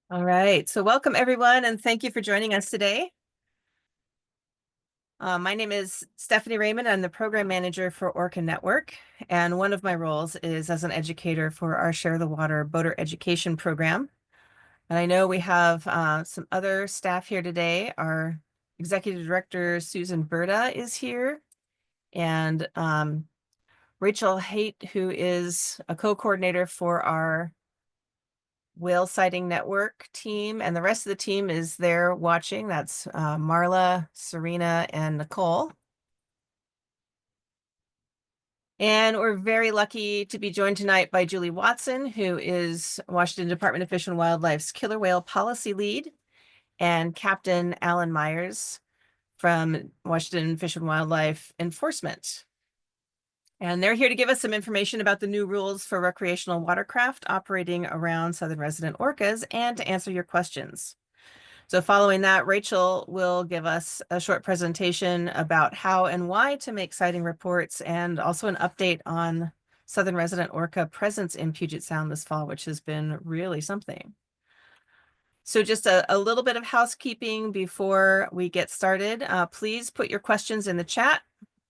All right, so welcome everyone, and thank you for joining us today. My name is Stephanie Raymond. I'm the program manager for Orca Network, and one of my roles is as an educator for our Share the Water boater education program. And I know we have some other staff here today. Our executive director, Susan Berta, is here, and Rachel Haight, who is a co-coordinator for our Whale Sighting Network team, and the rest of the team is there watching. That's Marla, Serena, and Nicole. And we're very lucky to be joined tonight by Julie Watson, who is Washington Department of Fish and Wildlife's Killer Whale Policy Lead, and Captain Alan Myers from Washington Fish and Wildlife Enforcement. And they're here to give us some information about the new rules for recreational watercraft operating around southern resident orcas and to answer your questions. So following that, Rachel will give us a short presentation about how and why to make sighting reports, and also an update on southern resident orca presence in Puget Sound this fall, which has been really something. So just a little bit of housekeeping before we get started. Please put your questions in the chat.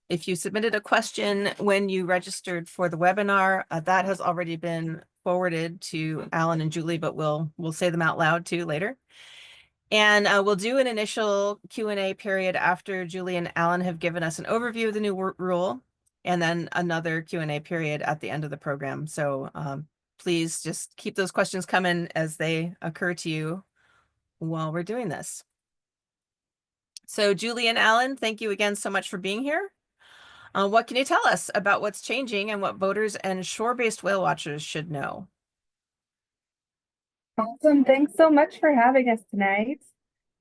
If you submitted a question when you registered for the webinar, that has already been forwarded to Alan and Julie, but we'll say them out loud too later. And we'll do an initial Q&A period after Julie and Alan have given us an overview of the new rule, and then another Q&A period at the end of the program. So please just keep those questions coming as they occur to you while we're doing this. So Julie and Alan, thank you again so much for being here. What can you tell us about what's changing and what boaters and shore-based whale watchers should know? Awesome. Thanks so much for having us tonight.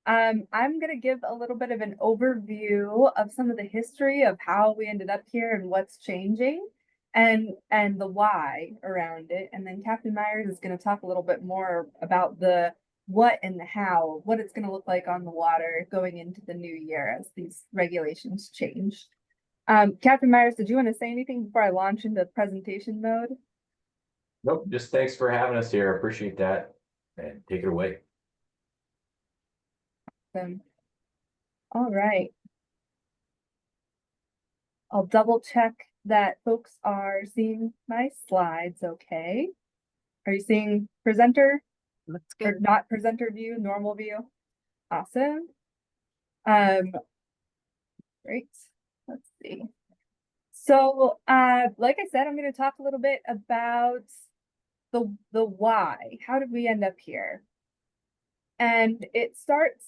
I'm going to give a little bit of an overview of some of the history of how we ended up here and what's changing and the why around it. And then Captain Myers is going to talk a little bit more about the what and the how, what it's going to look like on the water going into the new year as these regulations change. Captain Myers, did you want to say anything before I launch into presentation mode? Nope, just thanks for having us here. Appreciate that. And take it away. All right. I'll double check that folks are seeing my slides okay. Are you seeing presenter? Looks Or good. not presenter view, normal view? Awesome. Great. Let's see. So, like I said, I'm going to talk a little bit about the why. How did we end up here? And it starts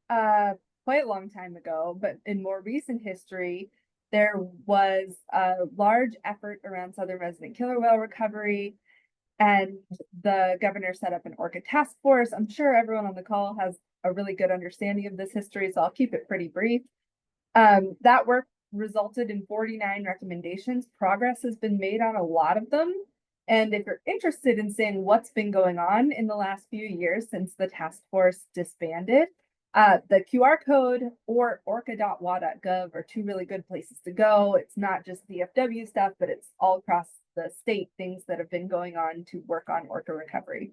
quite a long time ago, but in more recent history, there was a large effort around southern resident killer whale recovery, and the governor set up an Orca task force. I'm sure everyone on the call has a really good understanding of this history, so I'll keep it pretty brief. That work resulted in 49 recommendations. Progress has been made on a lot of them. And if you're interested in seeing what's been going on in the last few years since the task force disbanded, the QR code or orca.wa.gov are two really good places to go. It's not just DFW stuff, but it's all across the state, things that have been going on to work on orca recovery.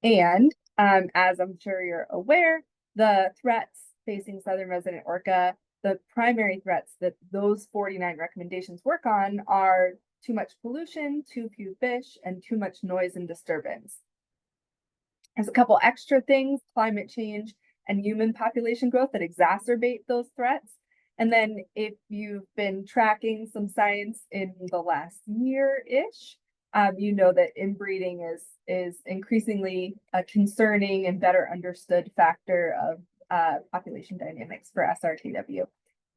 And as I'm sure you're aware, the threats facing southern resident orca, the primary threats that those 49 recommendations work on are too much pollution, too few fish, and too much noise and disturbance. There's a couple extra things: climate change and human population growth that exacerbate those threats. And then if you've been tracking some science in the last year-ish, you know that inbreeding is increasingly a concerning and better understood factor of population dynamics for SRTW.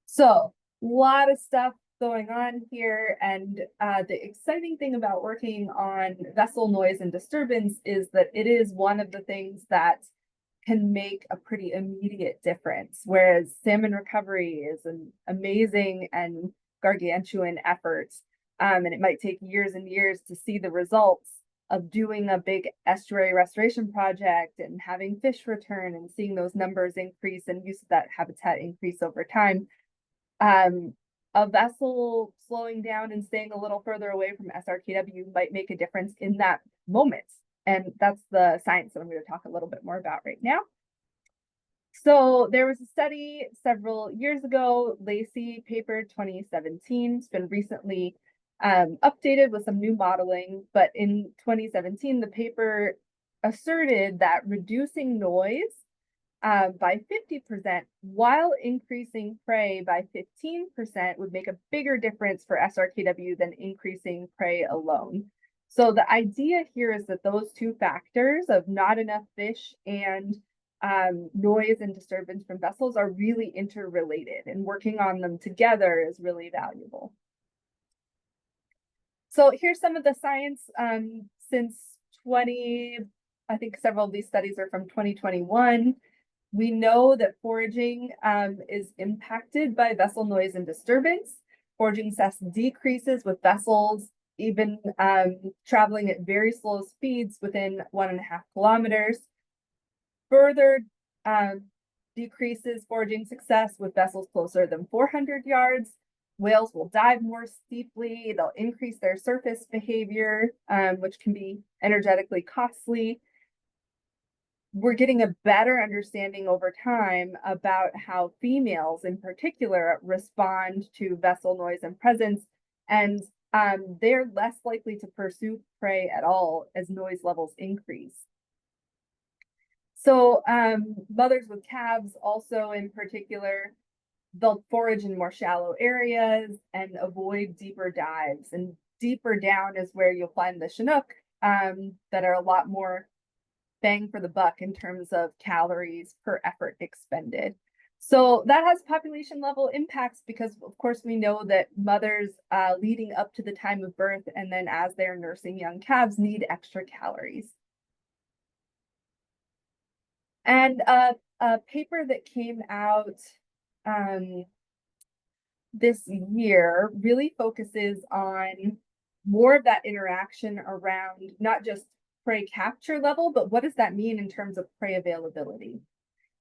So a lot of stuff going on here, and the exciting thing about working on vessel noise and disturbance is that it is one of the things that can make a pretty immediate difference, whereas salmon recovery is an amazing and gargantuan effort, and it might take years and years to see the results of doing a big estuary restoration project and having fish return and seeing those numbers increase and use of that habitat increase over time. A vessel slowing down and staying a little further away from SRKW might make a difference in that moment. And that's the science that I'm going to talk a little bit more about right now. So there was a study several years ago, Lacey paper 2017. It's been recently updated with some new modeling, but in 2017, the paper asserted that reducing noise by 50% while increasing prey by 15% would make a bigger difference for SRKW than increasing prey alone. So the idea here is that those two factors of not enough fish and noise and disturbance from vessels are really interrelated, and working on them together is really valuable. So here's some of the science since I think several of these studies are from 2021. We know that foraging is impacted by vessel noise and disturbance. Foraging success decreases with vessels even traveling at very slow speeds within 1.5 kilometers. Further decreases foraging success with vessels closer than 400 yards. Whales will dive more steeply. They'll increase their surface behavior, which can be energetically costly. We're getting a better understanding over time about how females in particular respond to vessel noise and presence, and they're less likely to pursue prey at all as noise levels increase. So mothers with calves also in particular, they'll forage in more shallow areas and avoid deeper dives. And deeper down is where you'll find the Chinook that are a lot more bang for the buck in terms of calories per effort expended. So that has population level impacts because, of course, we know that mothers leading up to the time of birth and then as they're nursing young calves need extra calories. And a paper that came out this year really focuses on more of that interaction around not just prey capture level, but what does that mean in terms of prey availability?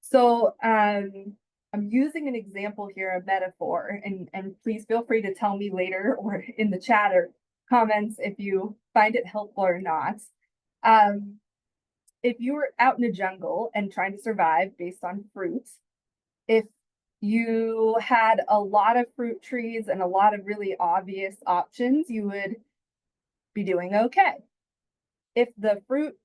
So I'm using an example here, a metaphor, and please feel free to tell me later or in the chat or comments if you find it helpful or not. If you were out in a jungle and trying to survive based on fruits, if you had a lot of fruit trees and a lot of really obvious options, you would be doing okay. If the fruit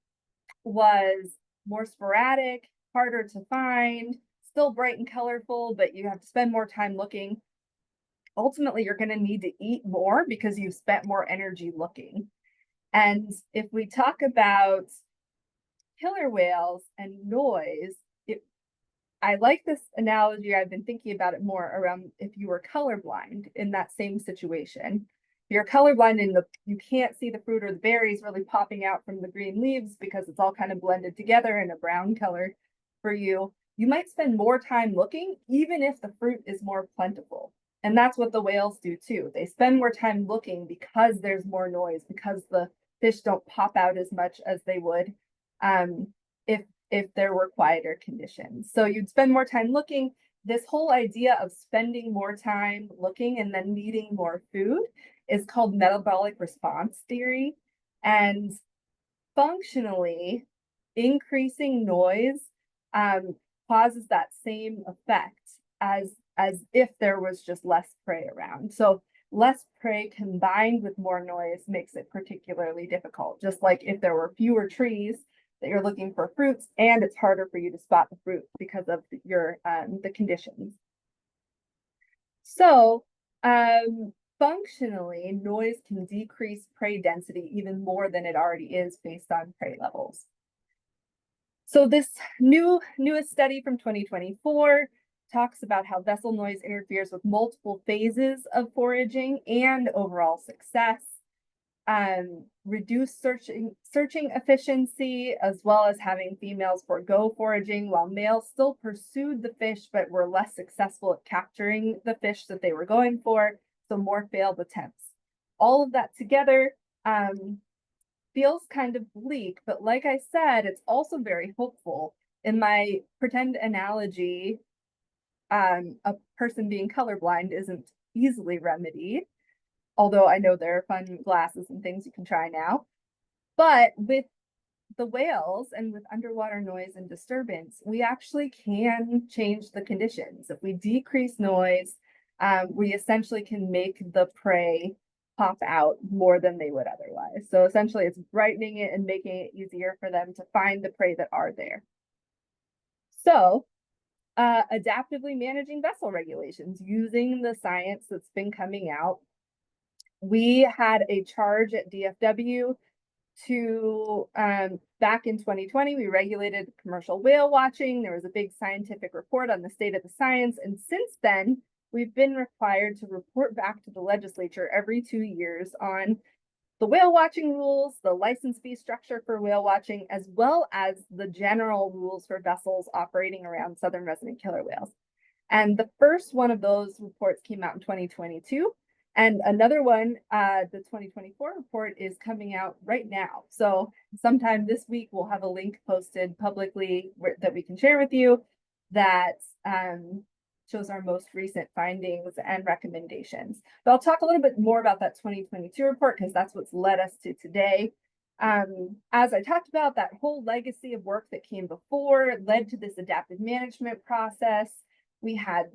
was more sporadic, harder to find, still bright and colorful, but you have to spend more time looking, ultimately you're going to need to eat more because you've spent more energy looking. And if we talk about killer whales and noise, I like this analogy. I've been thinking about it more around if you were colorblind in that same situation. If you're colorblind and you can't see the fruit or the berries really popping out from the green leaves because it's all kind of blended together in a brown color for you, you might spend more time looking even if the fruit is more plentiful. And that's what the whales do too. They spend more time looking because there's more noise, because the fish don't pop out as much as they would if there were quieter conditions. So you'd spend more time looking. This whole idea of spending more time looking and then needing more food is called metabolic response theory. And functionally, increasing noise causes that same effect as if there was just less prey around. So less prey combined with more noise makes it particularly difficult, just like if there were fewer trees that you're looking for fruits and it's harder for you to spot the fruit because of your the conditions. So functionally, noise can decrease prey density even more than it already is based on prey levels. So this newest study from 2024 talks about how vessel noise interferes with multiple phases of foraging and overall success. Reduce searching efficiency, as well as having females forego foraging while males still pursued the fish but were less successful at capturing the fish that they were going for, so more failed attempts. All of that together feels kind of bleak, but like I said, it's also very hopeful. In my pretend analogy, a person being colorblind isn't easily remedied, although I know there are fun glasses and things you can try now. But with the whales and with underwater noise and disturbance, we actually can change the conditions. If we decrease noise, we essentially can make the prey pop out more than they would otherwise. So essentially it's brightening it and making it easier for them to find the prey that are there. So adaptively managing vessel regulations using the science that's been coming out. We had a charge at DFW to back in 2020, we regulated commercial whale watching. There was a big scientific report on the state of the science. And since then, we've been required to report back to the legislature every 2 years on the whale watching rules, the license fee structure for whale watching, as well as the general rules for vessels operating around southern resident killer whales. And the first one of those reports came out in 2022. And another one, the 2024 report is coming out right now. So sometime this week, we'll have a link posted publicly that we can share with you that shows our most recent findings and recommendations. But I'll talk a little bit more about that 2022 report because that's what's led us to today. As I talked about, that whole legacy of work that came before led to this adaptive management process. We had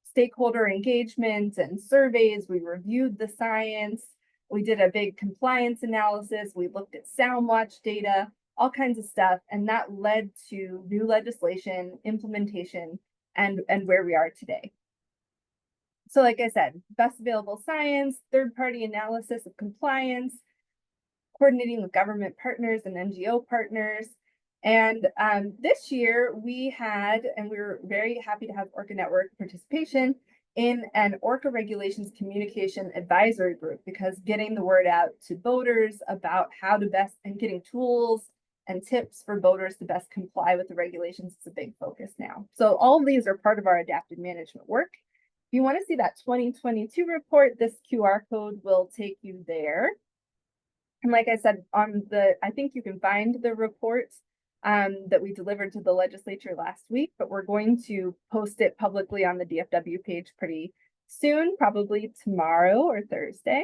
stakeholder engagement and surveys. We reviewed the science. We did a big compliance analysis. We looked at sound watch data, all kinds of stuff. And that led to new legislation, implementation, and where we are today. So like I said, best available science, third-party analysis of compliance, coordinating with government partners and NGO partners. And this year we had, and we were very happy to have Orca Network participation in an Orca Regulations Communication Advisory Group, because getting the word out to boaters about how to best, and getting tools and tips for boaters to best comply with the regulations is a big focus now. So all of these are part of our adaptive management work. If you want to see that 2022 report, this QR code will take you there. And like I said, I think you can find the report that we delivered to the legislature last week, but we're going to post it publicly on the DFW page pretty soon, probably tomorrow or Thursday.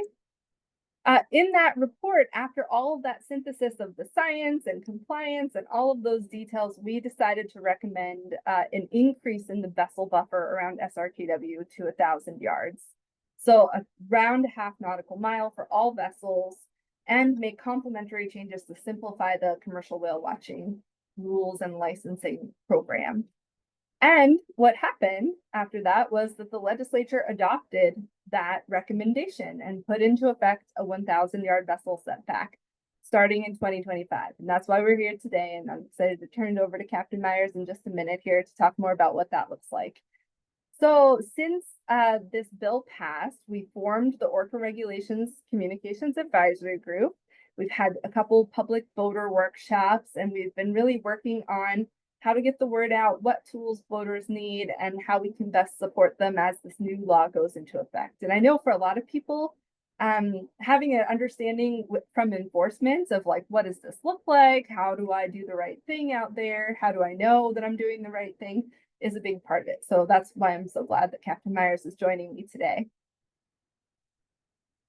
In that report, after all of that synthesis of the science and compliance and all of those details, we decided to recommend an increase in the vessel buffer around SRKW to 1,000 yards. So around half nautical mile for all vessels, and make complementary changes to simplify the commercial whale watching rules and licensing program. And what happened after that was that the legislature adopted that recommendation and put into effect a 1,000-yard vessel setback starting in 2025. And that's why we're here today. And I'm excited to turn it over to Captain Myers in just a minute here to talk more about what that looks like. So since this bill passed, we formed the Orca Regulations Communications Advisory Group. We've had a couple public boater workshops, and we've been really working on how to get the word out, what tools boaters need, and how we can best support them as this new law goes into effect. And I know for a lot of people, having an understanding from enforcement of like, what does this look like? How do I do the right thing out there? How do I know that I'm doing the right thing? Is a big part of it. So that's why I'm so glad that Captain Myers is joining me today.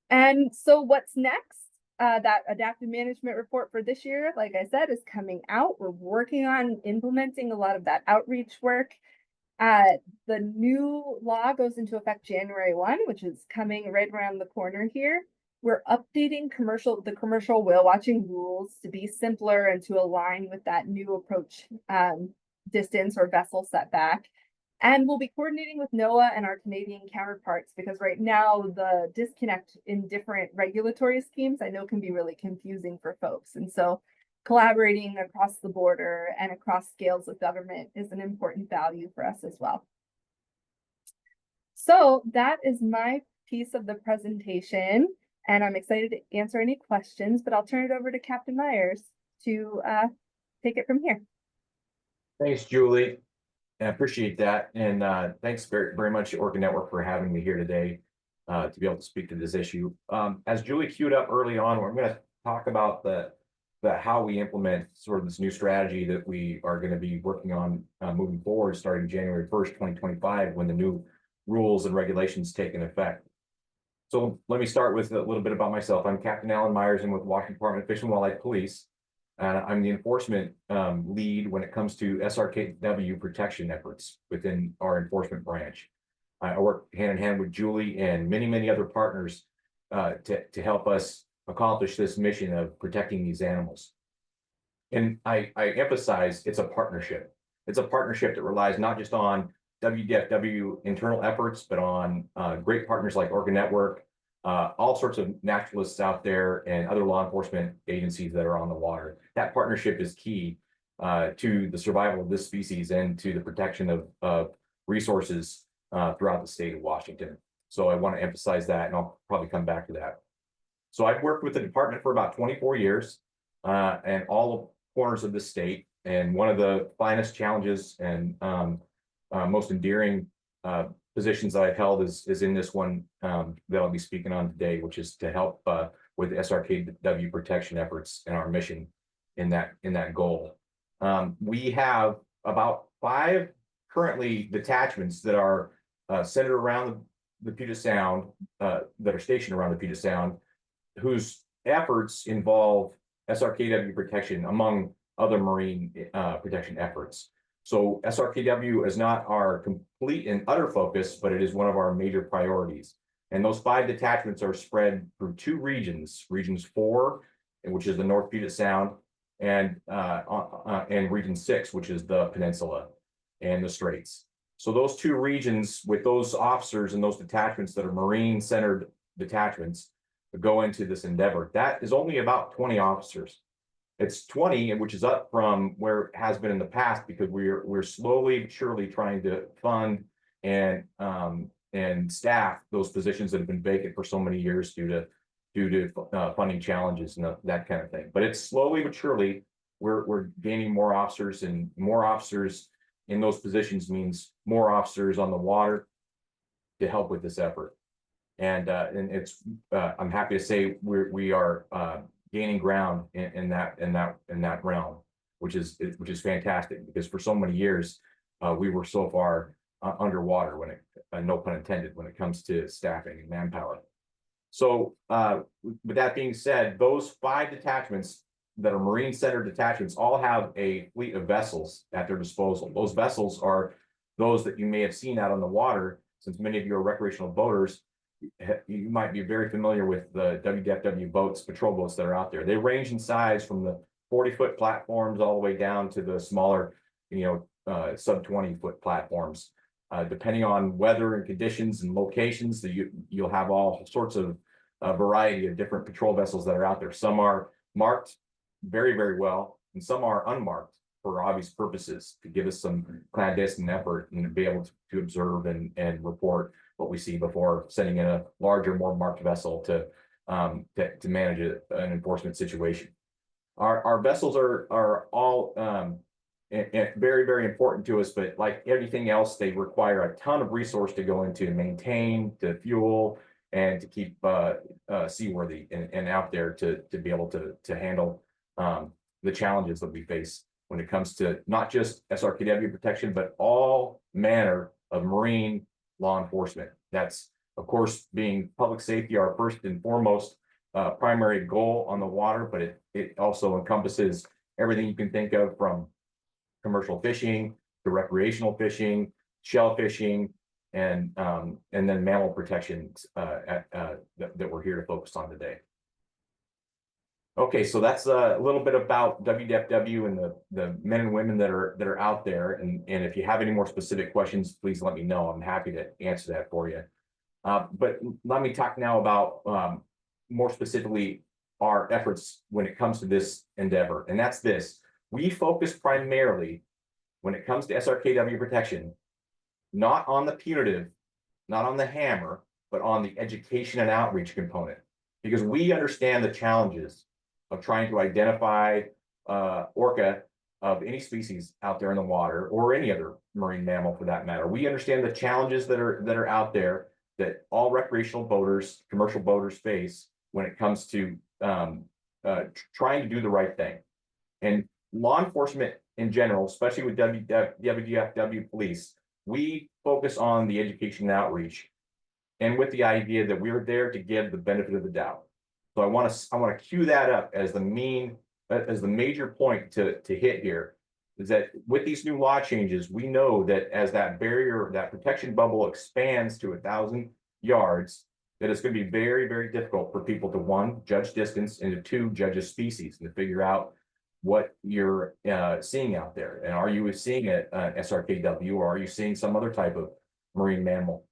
And so what's next? That adaptive management report for this year, like I said, is coming out. We're working on implementing a lot of that outreach work. The new law goes into effect January 1, which is coming right around the corner here. We're updating the commercial whale watching rules to be simpler and to align with that new approach distance or vessel setback. And we'll be coordinating with NOAA and our Canadian counterparts, because right now the disconnect in different regulatory schemes I know can be really confusing for folks. And so collaborating across the border and across scales of government is an important value for us as well. So that is my piece of the presentation, and I'm excited to answer any questions, but I'll turn it over to Captain Myers to take it from here. Thanks, Julie. I appreciate that. And thanks very much, Orca Network, for having me here today to be able to speak to this issue. As Julie queued up early on, we're going to talk about the how we implement sort of this new strategy that we are going to be working on moving forward starting January 1st, 2025, when the new rules and regulations take into effect. So let me start with a little bit about myself. I'm Captain Alan Myers, and with Washington Department of Fish and Wildlife Police. I'm the enforcement lead when it comes to SRKW protection efforts within our enforcement branch. I work hand in hand with Julie and many other partners to help us accomplish this mission of protecting these animals. And I emphasize it's a partnership. It's a partnership that relies not just on WDFW internal efforts, but on great partners like Orca Network, all sorts of naturalists out there and other law enforcement agencies that are on the water. That partnership is key to the survival of this species and to the protection of resources throughout the state of Washington. So I want to emphasize that, and I'll probably come back to that. So I've worked with the department for about 24 years and all corners of the state. And one of the finest challenges and most endearing positions that I've held is in this one that I'll be speaking on today, which is to help with the SRKW protection efforts and our mission in that goal. We have about 5 currently detachments that are centered around the Puget Sound, that are stationed around the Puget Sound, whose efforts involve SRKW protection among other marine protection efforts. So SRKW is not our complete and utter focus, but it is one of our major priorities. And those 5 detachments are spread through 2 regions, regions 4, which is the North Puget Sound, and region 6, which is the peninsula and the Straits. So those 2 regions with those officers and those detachments that are marine-centered detachments go into this endeavor. That is only about 20 officers. It's 20, which is up from where it has been in the past, because we're slowly but surely trying to fund and staff those positions that have been vacant for so many years due to funding challenges and that kind of thing. But it's slowly but surely we're gaining more officers, and more officers in those positions means more officers on the water to help with this effort. And it's I'm happy to say we are gaining ground in that realm, which is fantastic, because for so many years we were so far underwater when it no pun intended when it comes to staffing and manpower. So with that being said, those 5 detachments that are marine centered detachments all have a fleet of vessels at their disposal. Those vessels are those that you may have seen out on the water, since many of you are recreational boaters. You might be very familiar with the WDFW boats, patrol boats that are out there. They range in size from the 40-foot platforms all the way down to the smaller, sub 20-foot platforms. Depending on weather and conditions and locations, you'll have all sorts of variety of different patrol vessels that are out there. Some are marked very well, and some are unmarked for obvious purposes, to give us some clandestine effort and to be able to observe and report what we see before sending in a larger, more marked vessel to manage an enforcement situation. Our vessels are all very important to us, but like everything else, they require a ton of resource to go into, to maintain, to fuel, and to keep seaworthy and out there to be able to handle the challenges that we face when it comes to not just SRKW protection, but all manner of marine law enforcement. That's, of course, being public safety, our first and foremost primary goal on the water, but it also encompasses everything you can think of, from commercial fishing to recreational fishing, shell fishing, and then mammal protections that we're here to focus on today. Okay, so that's a little bit about WDFW and the men and women that are out there. And if you have any more specific questions, please let me know. I'm happy to answer that for you. But let me talk now about more specifically our efforts when it comes to this endeavor. And that's this: we focus primarily, when it comes to SRKW protection, not on the punitive, not on the hammer, but on the education and outreach component, because we understand the challenges of trying to identify orca of any species out there in the water, or any other marine mammal for that matter. We understand the challenges that are out there that all recreational boaters, commercial boaters face when it comes to trying to do the right thing. And law enforcement in general, especially with WDFW police, we focus on the education and outreach, and with the idea that we're there to give the benefit of the doubt. So I want to cue that up as the main as the major point to hit here is that with these new law changes, we know that as that barrier, that protection bubble expands to 1,000 yards, that it's going to be very, very difficult for people to, one, judge distance, and to two, judge a species and to figure out what you're seeing out there. And are you seeing an SRKW, or are you seeing some other type of marine mammal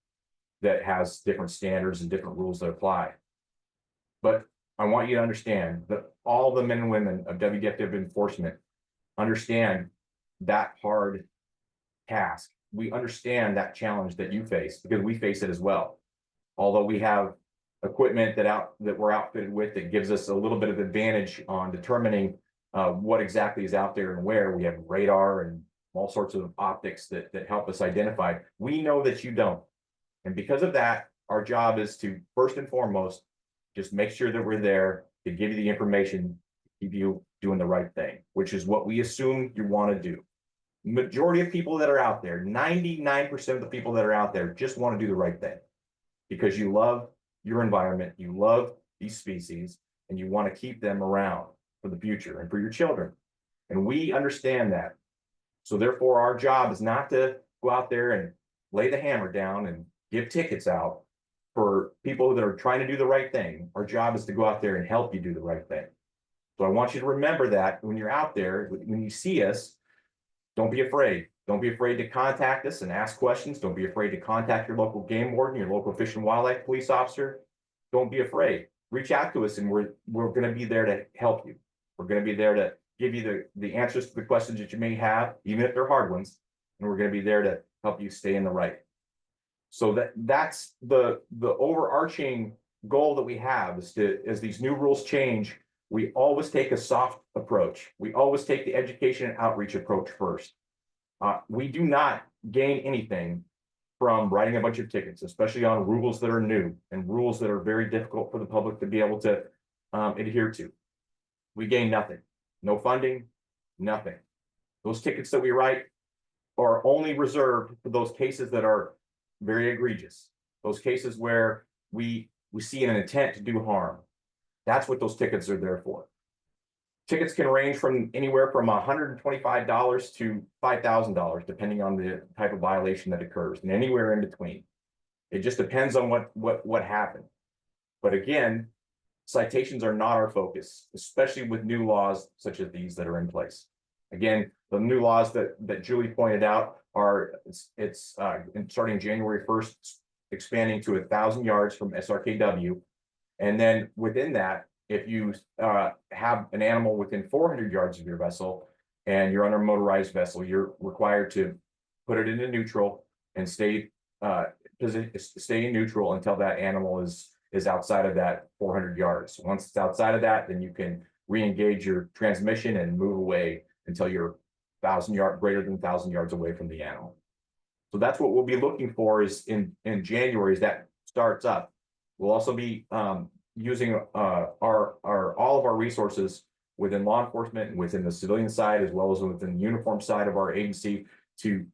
that has different standards and different rules that apply? But I want you to understand that all the men and women of WDFW enforcement understand that hard task. We understand that challenge that you face, because we face it as well. Although we have equipment that we're outfitted with that gives us a little bit of advantage on determining what exactly is out there and where. We have radar and all sorts of optics that help us identify. We know that you don't. And because of that, our job is to, first and foremost, just make sure that we're there to give you the information, keep you doing the right thing, which is what we assume you want to do. Majority of people that are out there, 99% of the people that are out there just want to do the right thing because you love your environment, you love these species, and you want to keep them around for the future and for your children. And we understand that. So therefore, our job is not to go out there and lay the hammer down and give tickets out for people that are trying to do the right thing. Our job is to go out there and help you do the right thing. So I want you to remember that when you're out there, when you see us, don't be afraid. Don't be afraid to contact us and ask questions. Don't be afraid to contact your local game warden, your local fish and wildlife police officer. Don't be afraid. Reach out to us, and we're going to be there to help you. We're going to be there to give you the answers to the questions that you may have, even if they're hard ones. And we're going to be there to help you stay in the right. So that's the overarching goal that we have, is to, as these new rules change, we always take a soft approach. We always take the education and outreach approach first. We do not gain anything from writing a bunch of tickets, especially on rules that are new and rules that are very difficult for the public to be able to adhere to. We gain nothing. No funding, nothing. Those tickets that we write are only reserved for those cases that are very egregious. Those cases where we see an intent to do harm. That's what those tickets are there for. Tickets can range from anywhere from $125 to $5,000, depending on the type of violation that occurs, and anywhere in between. It just depends on what happened. But again, citations are not our focus, especially with new laws such as these that are in place. Again, the new laws that Julie pointed out are starting January 1st, expanding to 1,000 yards from SRKW. And then within that, if you have an animal within 400 yards of your vessel and you're on a motorized vessel, you're required to put it into neutral and stay in neutral until that animal is outside of that 400 yards. Once it's outside of that, then you can re-engage your transmission and move away until you're greater than 1,000 yards away from the animal. So that's what we'll be looking for is in January as that starts up. We'll also be using all of our resources within law enforcement and within the civilian side, as well as within the uniform side of our agency, to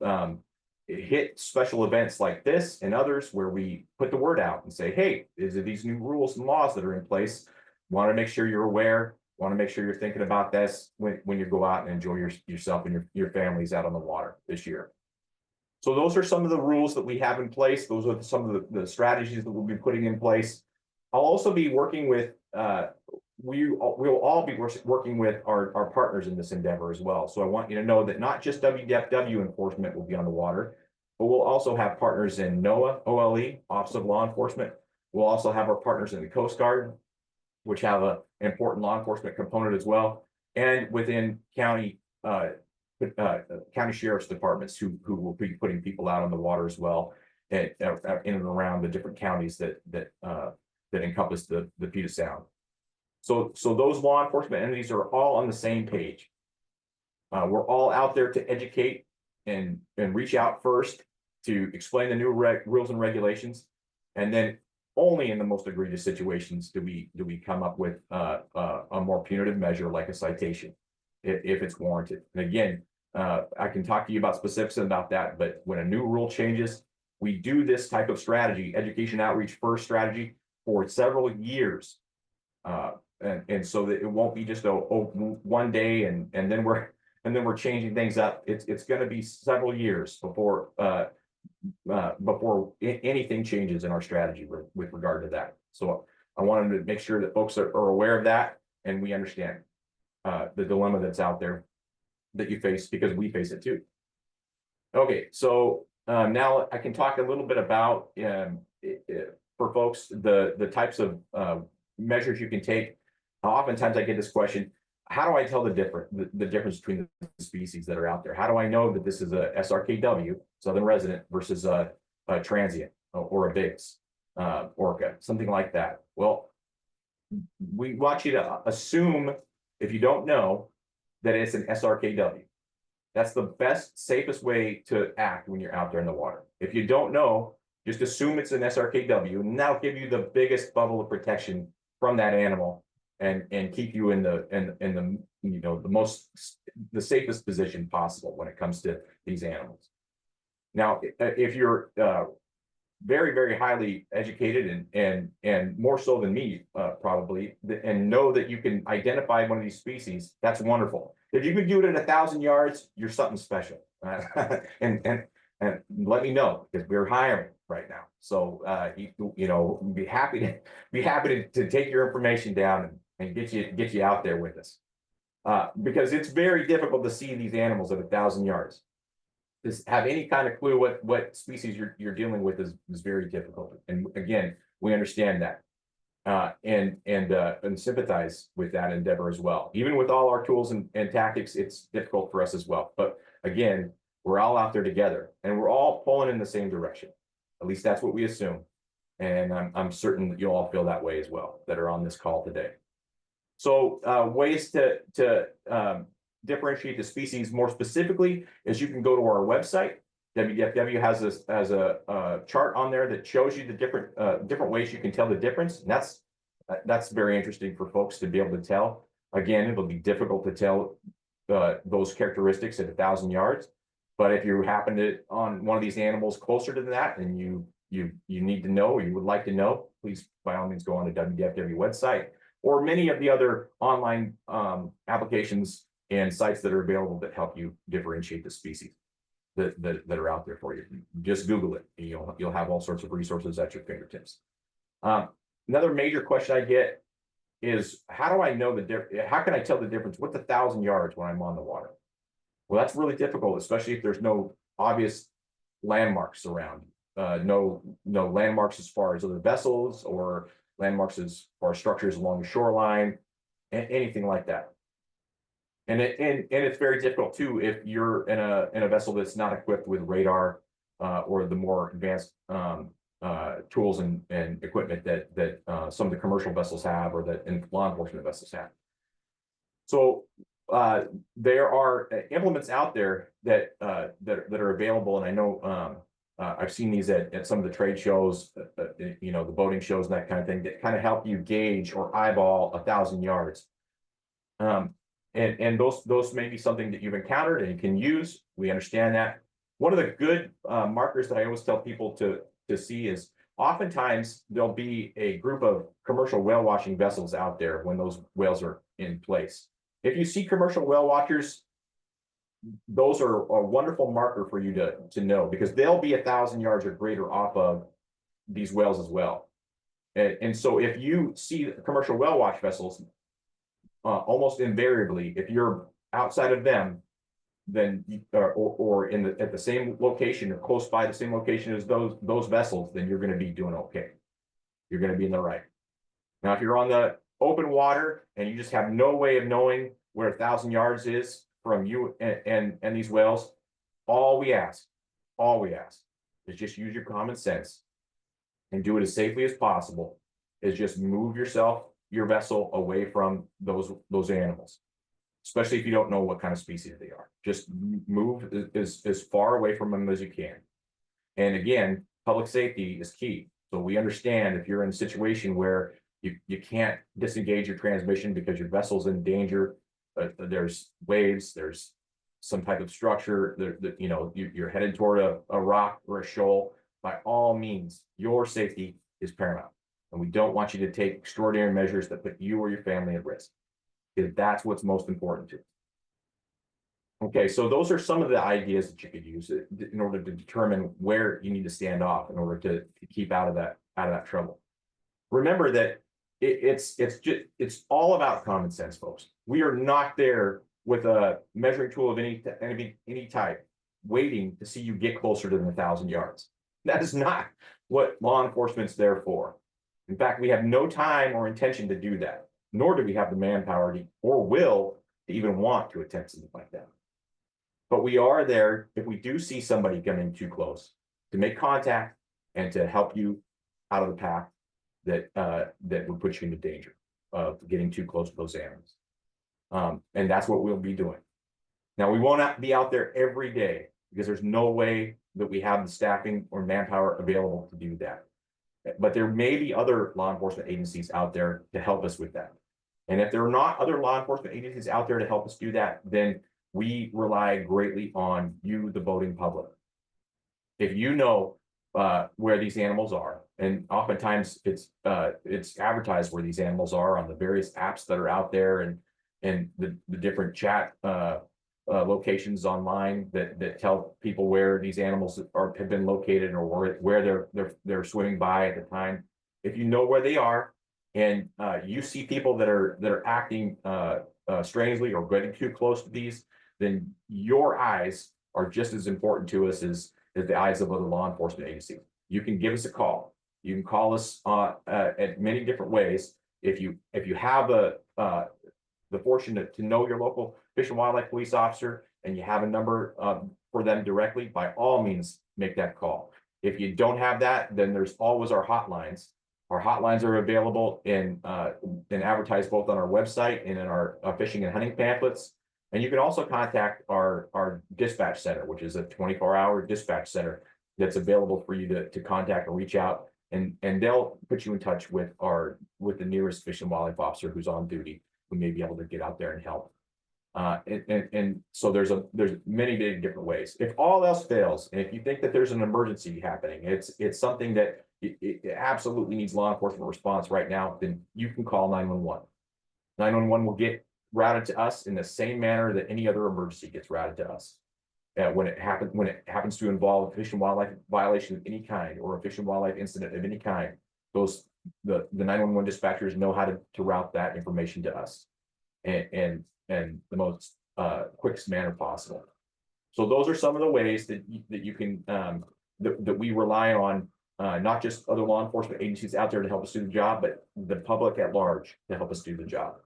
hit special events like this and others where we put the word out and say, hey, these new rules and laws that are in place. Want to make sure you're aware. Want to make sure you're thinking about this when you go out and enjoy yourself and your families out on the water this year. So those are some of the rules that we have in place. Those are some of the strategies that we'll be putting in place. I'll also be working with, we'll all be working with our partners in this endeavor as well. So I want you to know that not just WDFW enforcement will be on the water, but we'll also have partners in NOAA, OLE, Office of Law Enforcement. We'll also have our partners in the Coast Guard, which have an important law enforcement component as well, and within county sheriff's departments who will be putting people out on the water as well, in and around the different counties that encompass the Puget Sound. So those law enforcement entities are all on the same page. We're all out there to educate and reach out first to explain the new rules and regulations, and then only in the most egregious situations do we come up with a more punitive measure like a citation, if it's warranted. And again, I can talk to you about specifics about that, but when a new rule changes, we do this type of strategy, education outreach first strategy, for several years and so that it won't be just one day and then we're changing things up. It's going to be several years before anything changes in our strategy with regard to that. So I wanted to make sure that folks are aware of that, and we understand the dilemma that's out there that you face, because we face it too. Okay, so now I can talk a little bit about for folks the types of measures you can take. Oftentimes I get this question: how do I tell the difference between the species that are out there? How do I know that this is a SRKW, southern resident, versus a transient or a Biggs orca, something like that? Well, we want you to assume, if you don't know, that it's an SRKW. That's the best, safest way to act when you're out there in the water. If you don't know, just assume it's an SRKW, and that'll give you the biggest bubble of protection from that animal, and keep you in the the safest position possible when it comes to these animals. Now, if you're very, very highly educated and more so than me, probably, and know that you can identify one of these species, that's wonderful. If you can do it at 1,000 yards, you're something special. And let me know, because we're hiring right now. So be happy to take your information down and get you out there with us. Because it's very difficult to see these animals at 1,000 yards. To have any kind of clue what species you're dealing with is very difficult. And again, we understand that and sympathize with that endeavor as well. Even with all our tools and tactics, it's difficult for us as well. But again, we're all out there together, and we're all pulling in the same direction. At least that's what we assume. And I'm certain that you'll all feel that way as well, that are on this call today. So ways to differentiate the species more specifically is you can go to our website. WDFW has this as a chart on there that shows you the different ways you can tell the difference. And that's very interesting for folks to be able to tell. Again, it'll be difficult to tell those characteristics at 1,000 yards. But if you happen to on one of these animals closer to that, and you need to know, or you would like to know, please by all means go on the WDFW website, or many of the other online applications and sites that are available that help you differentiate the species that are out there for you. Just Google it, and you'll have all sorts of resources at your fingertips. Another major question I get is, how do I know how can I tell the difference with 1,000 yards when I'm on the water? Well, that's really difficult, especially if there's no obvious landmarks around. No landmarks as far as other vessels, or landmarks as far as structures along the shoreline, anything like that. And it's very difficult too if you're in a vessel that's not equipped with radar or the more advanced tools and equipment that some of the commercial vessels have, or that law enforcement vessels have. So there are implements out there that are available, and I know I've seen these at some of the trade shows, the boating shows and that kind of thing, that kind of help you gauge or eyeball 1,000 yards. And those may be something that you've encountered and you can use. We understand that. One of the good markers that I always tell people to see is, oftentimes there'll be a group of commercial whale watching vessels out there when those whales are in place. If you see commercial whale watchers, those are a wonderful marker for you to know, because they'll be 1,000 yards or greater off of these whales as well. And so if you see commercial whale watch vessels, almost invariably, if you're outside of them, then or at the same location, or close by the same location as those vessels, then you're going to be doing okay. You're going to be in the right. Now, if you're on the open water and you just have no way of knowing where 1,000 yards is from you and these whales, all we ask is just use your common sense and do it as safely as possible. Is just move your vessel away from those animals, especially if you don't know what kind of species they are. Just move as far away from them as you can. And again, public safety is key. So we understand if you're in a situation where you can't disengage your transmission because your vessel's in danger, there's waves, there's some type of structure, you're headed toward a rock or a shoal, by all means, your safety is paramount. And we don't want you to take extraordinary measures that put you or your family at risk, because that's what's most important to us. Okay, so those are some of the ideas that you could use in order to determine where you need to stand off in order to keep out of that trouble. Remember that it's all about common sense, folks. We are not there with a measuring tool of any type, waiting to see you get closer to the 1,000 yards. That is not what law enforcement's there for. In fact, we have no time or intention to do that, nor do we have the manpower or will to even want to attempt something like that. But we are there if we do see somebody coming too close to make contact and to help you out of the path that would put you into danger of getting too close to those animals. And that's what we'll be doing. Now, we won't be out there every day because there's no way that we have the staffing or manpower available to do that. But there may be other law enforcement agencies out there to help us with that. And if there are not other law enforcement agencies out there to help us do that, then we rely greatly on you, the boating public. If you know where these animals are, and oftentimes it's advertised where these animals are on the various apps that are out there, and the different chat locations online that tell people where these animals have been located, or where they're swimming by at the time. If you know where they are, and you see people that are acting strangely or getting too close to these, then your eyes are just as important to us as the eyes of other law enforcement agencies. You can give us a call. You can call us at many different ways. If you have the fortune to know your local Fish and Wildlife police officer, and you have a number for them directly, by all means, make that call. If you don't have that, then there's always our hotlines. Our hotlines are available and advertised both on our website and in our fishing and hunting pamphlets. And you can also contact our dispatch center, which is a 24-hour dispatch center that's available for you to contact or reach out, and they'll put you in touch with the nearest Fish and Wildlife officer who's on duty, who may be able to get out there and help. And so there's many different ways. If all else fails, and if you think that there's an emergency happening, it's something that it absolutely needs law enforcement response right now, then you can call 911. 911 will get routed to us in the same manner that any other emergency gets routed to us. When it happens to involve a fish and wildlife violation of any kind, or a fish and wildlife incident of any kind, the 911 dispatchers know how to route that information to us, and the most quickest manner possible. So those are some of the ways that you can that we rely on, not just other law enforcement agencies out there to help us do the job, but the public at large to help us do the job.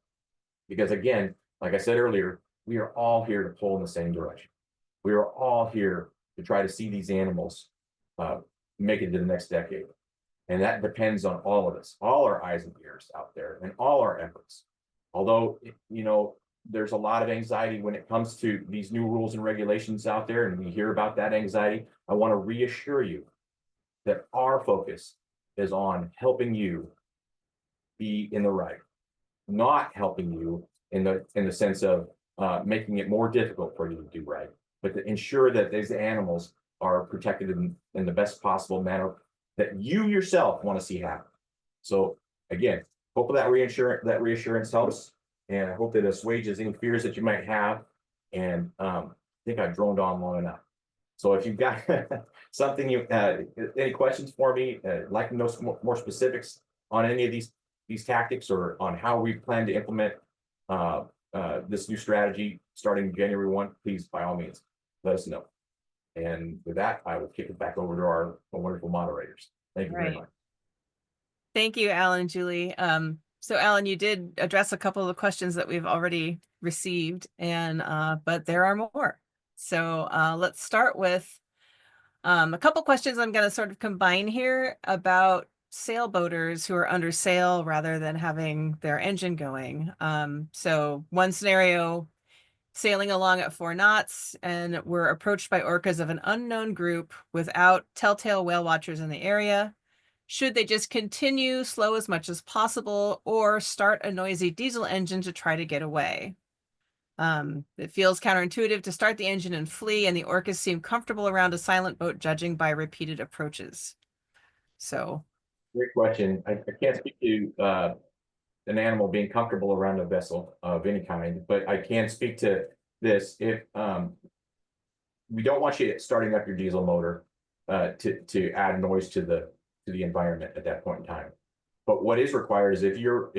Because again, like I said earlier, we are all here to pull in the same direction. We are all here to try to see these animals make it to the next decade. And that depends on all of us, all our eyes and ears out there, and all our efforts. Although, there's a lot of anxiety when it comes to these new rules and regulations out there, and we hear about that anxiety. I want to reassure you that our focus is on helping you be in the right, not helping you in the sense of making it more difficult for you to do right, but to ensure that these animals are protected in the best possible manner that you yourself want to see happen. So again, hopefully that reassurance helps, and I hope that assuages any fears that you might have. And I think I've droned on long enough. So if you've got something any questions for me, like to know more specifics on any of these tactics, or on how we plan to implement this new strategy starting January 1, please, by all means, let us know. And with that, I will kick it back over to our wonderful moderators. Thank you very much. Thank you, Alan and Julie. So Alan, you did address a couple of the questions that we've already received, and but there are more. So let's start with a couple questions I'm going to sort of combine here about sailboaters who are under sail rather than having their engine going. So one scenario, sailing along at 4 knots, and we're approached by orcas of an unknown group without telltale whale watchers in the area. Should they just continue, slow as much as possible, or start a noisy diesel engine to try to get away? It feels counterintuitive to start the engine and flee, and the orcas seem comfortable around a silent boat, judging by repeated approaches. So Great question. I can't speak to an animal being comfortable around a vessel of any kind, but I can speak to this. If we don't want you starting up your diesel motor to add noise to the environment at that point in time. But what is required is if you're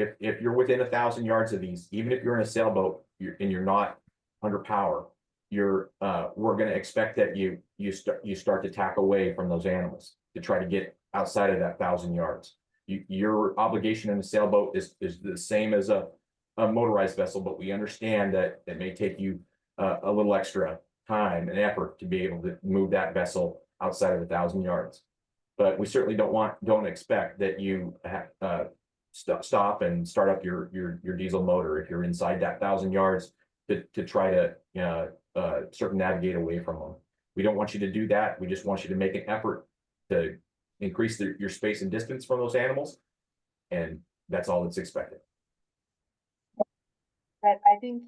within 1,000 yards of these, even if you're in a sailboat and you're not under power, we're going to expect that you start to tack away from those animals to try to get outside of that 1,000 yards. Your obligation in a sailboat is the same as a motorized vessel, but we understand that it may take you a little extra time and effort to be able to move that vessel outside of 1,000 yards. But we certainly don't expect that you stop and start up your diesel motor if you're inside that 1,000 yards to try to circumnavigate away from them. We don't want you to do that. We just want you to make an effort to increase your space and distance from those animals, and that's all that's expected. But I think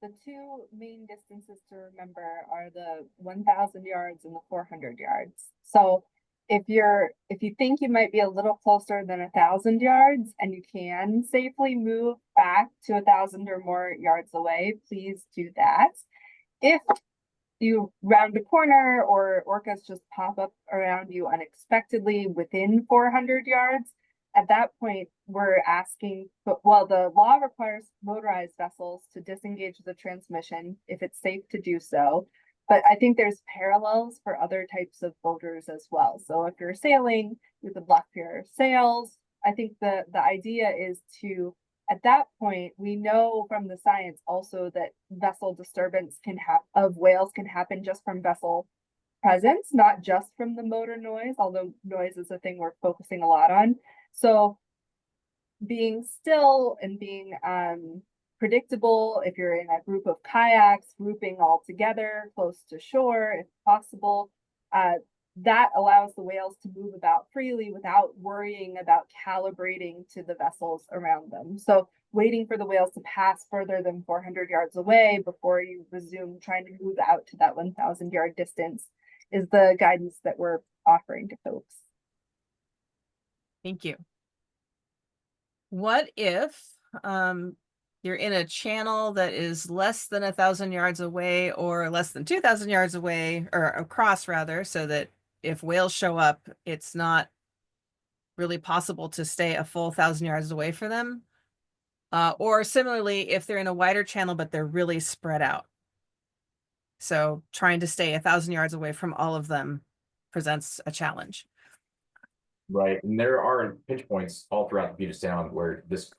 the two main distances to remember are the 1,000 yards and the 400 yards. So if you think you might be a little closer than 1,000 yards and you can safely move back to 1,000 or more yards away, please do that. If you round a corner or orcas just pop up around you unexpectedly within 400 yards, at that point, we're asking, well, the law requires motorized vessels to disengage the transmission if it's safe to do so. But I think there's parallels for other types of boaters as well. So if you're sailing, you could lock your sails. I think the idea is to, at that point, we know from the science also that vessel disturbance of whales can happen just from vessel presence, not just from the motor noise, although noise is a thing we're focusing a lot on. So being still and being predictable, if you're in a group of kayaks, grouping all together close to shore, if possible, that allows the whales to move about freely without worrying about calibrating to the vessels around them. So waiting for the whales to pass further than 400 yards away before you resume trying to move out to that 1,000 yard distance is the guidance that we're offering to folks. Thank you. What if you're in a channel that is less than 1,000 yards away or less than 2,000 yards away, or across rather, so that if whales show up, it's not really possible to stay a full 1,000 yards away from them? Or similarly, if they're in a wider channel, but they're really spread out. So trying to stay 1,000 yards away from all of them presents a challenge. Right, and there are pinch points all throughout the Puget Sound where this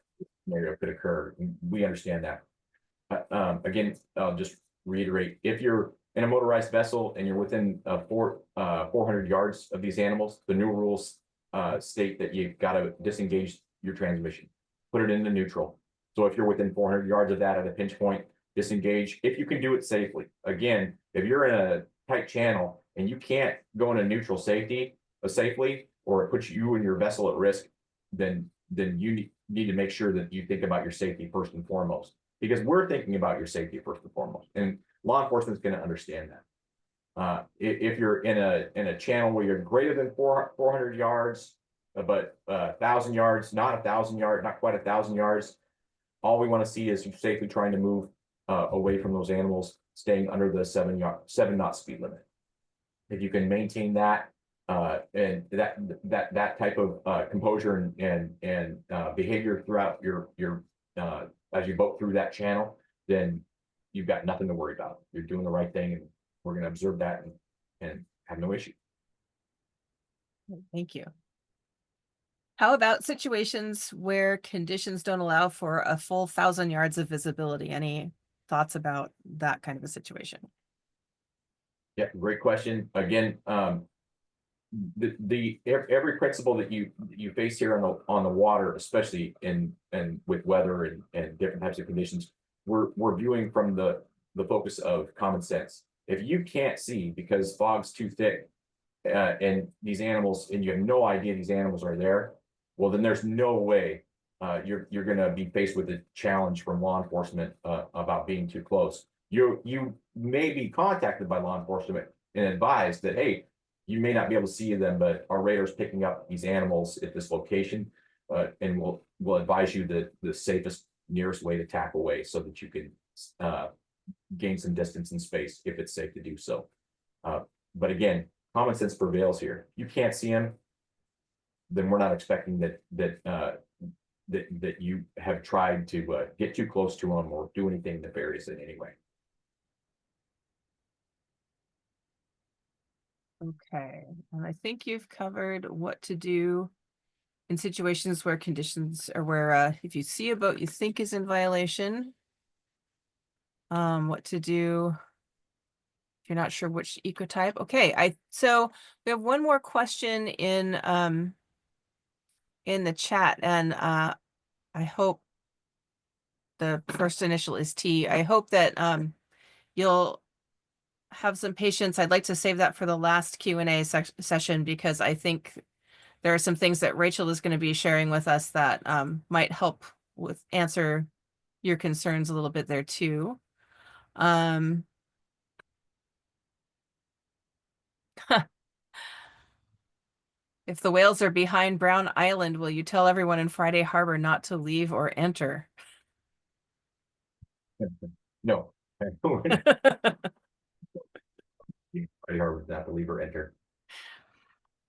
scenario could occur. We understand that. Again, I'll just reiterate: if you're in a motorized vessel and you're within 400 yards of these animals, the new rules state that you've got to disengage your transmission, put it into neutral. So if you're within 400 yards of that at a pinch point, disengage if you can do it safely. Again, if you're in a tight channel and you can't go into neutral safely, or it puts you and your vessel at risk, then you need to make sure that you think about your safety first and foremost, because we're thinking about your safety first and foremost, and law enforcement is going to understand that. If you're in a channel where you're greater than 400 yards, but 1,000 yards, not 1,000 yards, not quite 1,000 yards, all we want to see is you safely trying to move away from those animals, staying under the 7 knot speed limit. If you can maintain that, and that type of composure and behavior throughout your as you boat through that channel, then you've got nothing to worry about. You're doing the right thing, and we're going to observe that and have no issue. Thank you. How about situations where conditions don't allow for a full 1,000 yards of visibility? Any thoughts about that kind of a situation? Yeah, great question. Again, every principle that you face here on the water, especially in with weather and different types of conditions, we're viewing from the focus of common sense. If you can't see because fog's too thick and these animals, and you have no idea these animals are there, well, then there's no way you're going to be faced with a challenge from law enforcement about being too close. You may be contacted by law enforcement and advised that, hey, you may not be able to see them, but our radar is picking up these animals at this location. And we'll advise you the safest, nearest way to tack away so that you can gain some distance and space if it's safe to do so. But again, common sense prevails here. You can't see them, then we're not expecting that you have tried to get too close to them or do anything nefarious in any way. Okay, and I think you've covered what to do in situations where conditions or where if you see a boat you think is in violation, what to do if you're not sure which ecotype. Okay, so we have one more question in the chat, and I hope the first initial is T. I hope that you'll have some patience. I'd like to save that for the last Q&A session because I think there are some things that Rachel is going to be sharing with us that might help with answer your concerns a little bit there too. If the whales are behind Brown Island, will you tell everyone in Friday Harbor not to leave or enter? No. Friday Harbor does not believe or enter.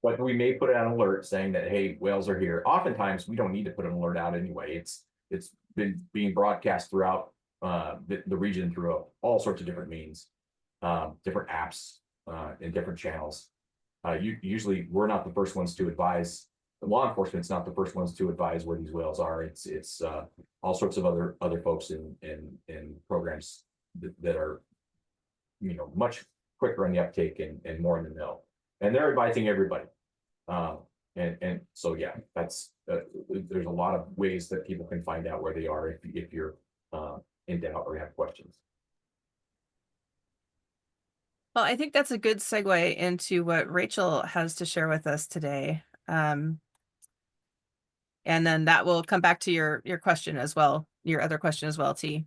But we may put out an alert saying that, hey, whales are here. Oftentimes, we don't need to put an alert out anyway. It's been being broadcast throughout the region through all sorts of different means, different apps, and different channels. Usually, we're not the first ones to advise. Law enforcement's not the first ones to advise where these whales are. It's all sorts of other folks in programs that are, much quicker on the uptake and more in the know. And they're advising everybody. And so, yeah, that's, there's a lot of ways that people can find out where they are if you're in doubt or have questions. Well, I think that's a good segue into what Rachel has to share with us today. And then that will come back to your question as well, your other question as well, T.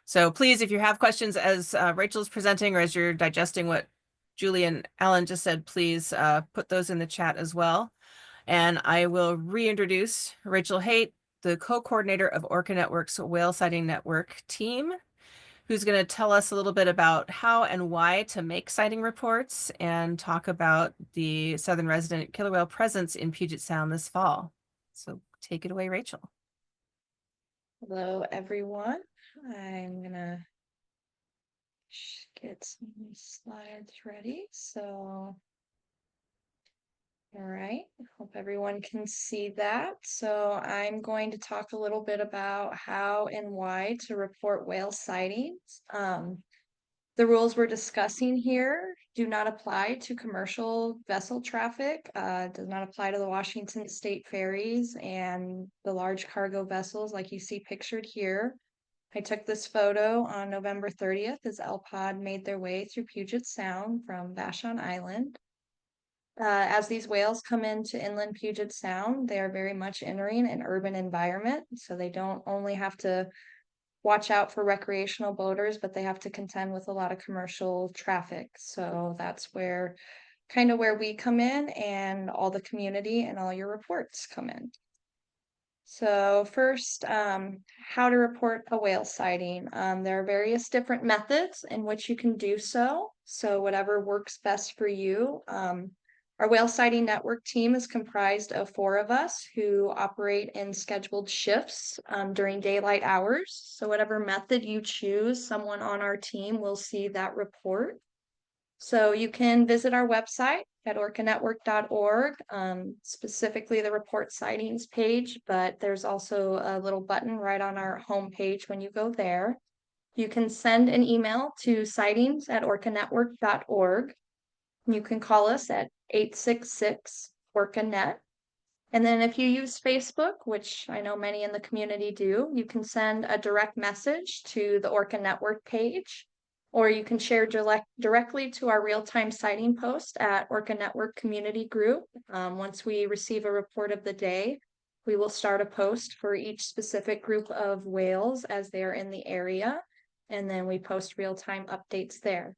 So please, if you have questions as Rachel's presenting or as you're digesting what Julie and Alan just said, please put those in the chat as well. And I will reintroduce Rachel Haight, the co-coordinator of Orca Network's Whale Sighting Network team, who's going to tell us a little bit about how and why to make sighting reports and talk about the southern resident killer whale presence in Puget Sound this fall. So take it away, Rachel. Hello, everyone. I'm gonna get some slides ready. So, all right, hope everyone can see that. So I'm going to talk a little bit about how and why to report whale sightings. The rules we're discussing here do not apply to commercial vessel traffic, does not apply to the Washington State ferries and the large cargo vessels like you see pictured here. I took this photo on November 30th as LPOD made their way through Puget Sound from Vashon Island. As these whales come into inland Puget Sound, they are very much entering an urban environment, so they don't only have to watch out for recreational boaters, but they have to contend with a lot of commercial traffic. So that's where we come in and all the community and all your reports come in. So first, how to report a whale sighting. There are various different methods in which you can do so. So whatever works best for you. Our whale sighting network team is comprised of 4 of us who operate in scheduled shifts during daylight hours. So whatever method you choose, someone on our team will see that report. So you can visit our website at orcanetwork.org, specifically the report sightings page, but there's also a little button right on our homepage when you go there. You can send an email to sightings@orcanetwork.org. You can call us at 866-ORCA-NET. And then if you use Facebook, which I know many in the community do, you can send a direct message to the Orca Network page, or you can share directly to our real-time sighting post at Orca Network Community Group. Once we receive a report of the day, we will start a post for each specific group of whales as they are in the area, and then we post real-time updates there.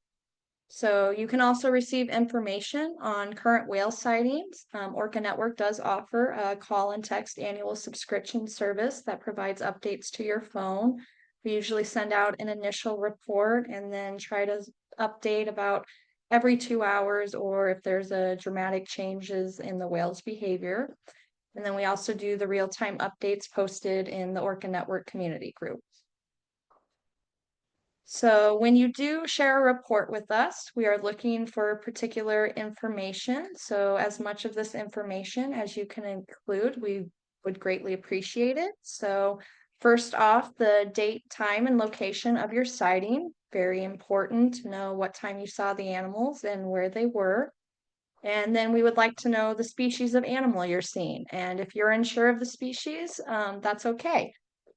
So you can also receive information on current whale sightings. Orca Network does offer a call and text annual subscription service that provides updates to your phone. We usually send out an initial report and then try to update about every 2 hours or if there's a dramatic changes in the whale's behavior. And then we also do the real-time updates posted in the Orca Network community group. So when you do share a report with us, we are looking for particular information. So as much of this information as you can include, we would greatly appreciate it. So first off, the date, time, and location of your sighting. Very important to know what time you saw the animals and where they were. And then we would like to know the species of animal you're seeing. And if you're unsure of the species, that's okay.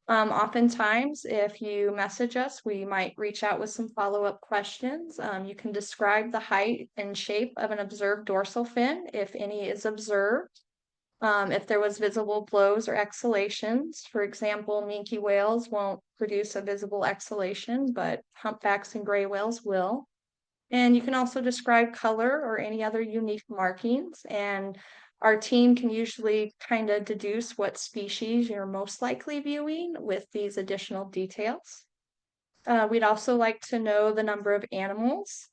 Oftentimes, if you message us, we might reach out with some follow-up questions. You can describe the height and shape of an observed dorsal fin, if any is observed. If there was visible blows or exhalations, for example, minke whales won't produce a visible exhalation, but humpbacks and gray whales will. And you can also describe color or any other unique markings. And our team can usually kind of deduce what species you're most likely viewing with these additional details. We'd also like to know the number of animals.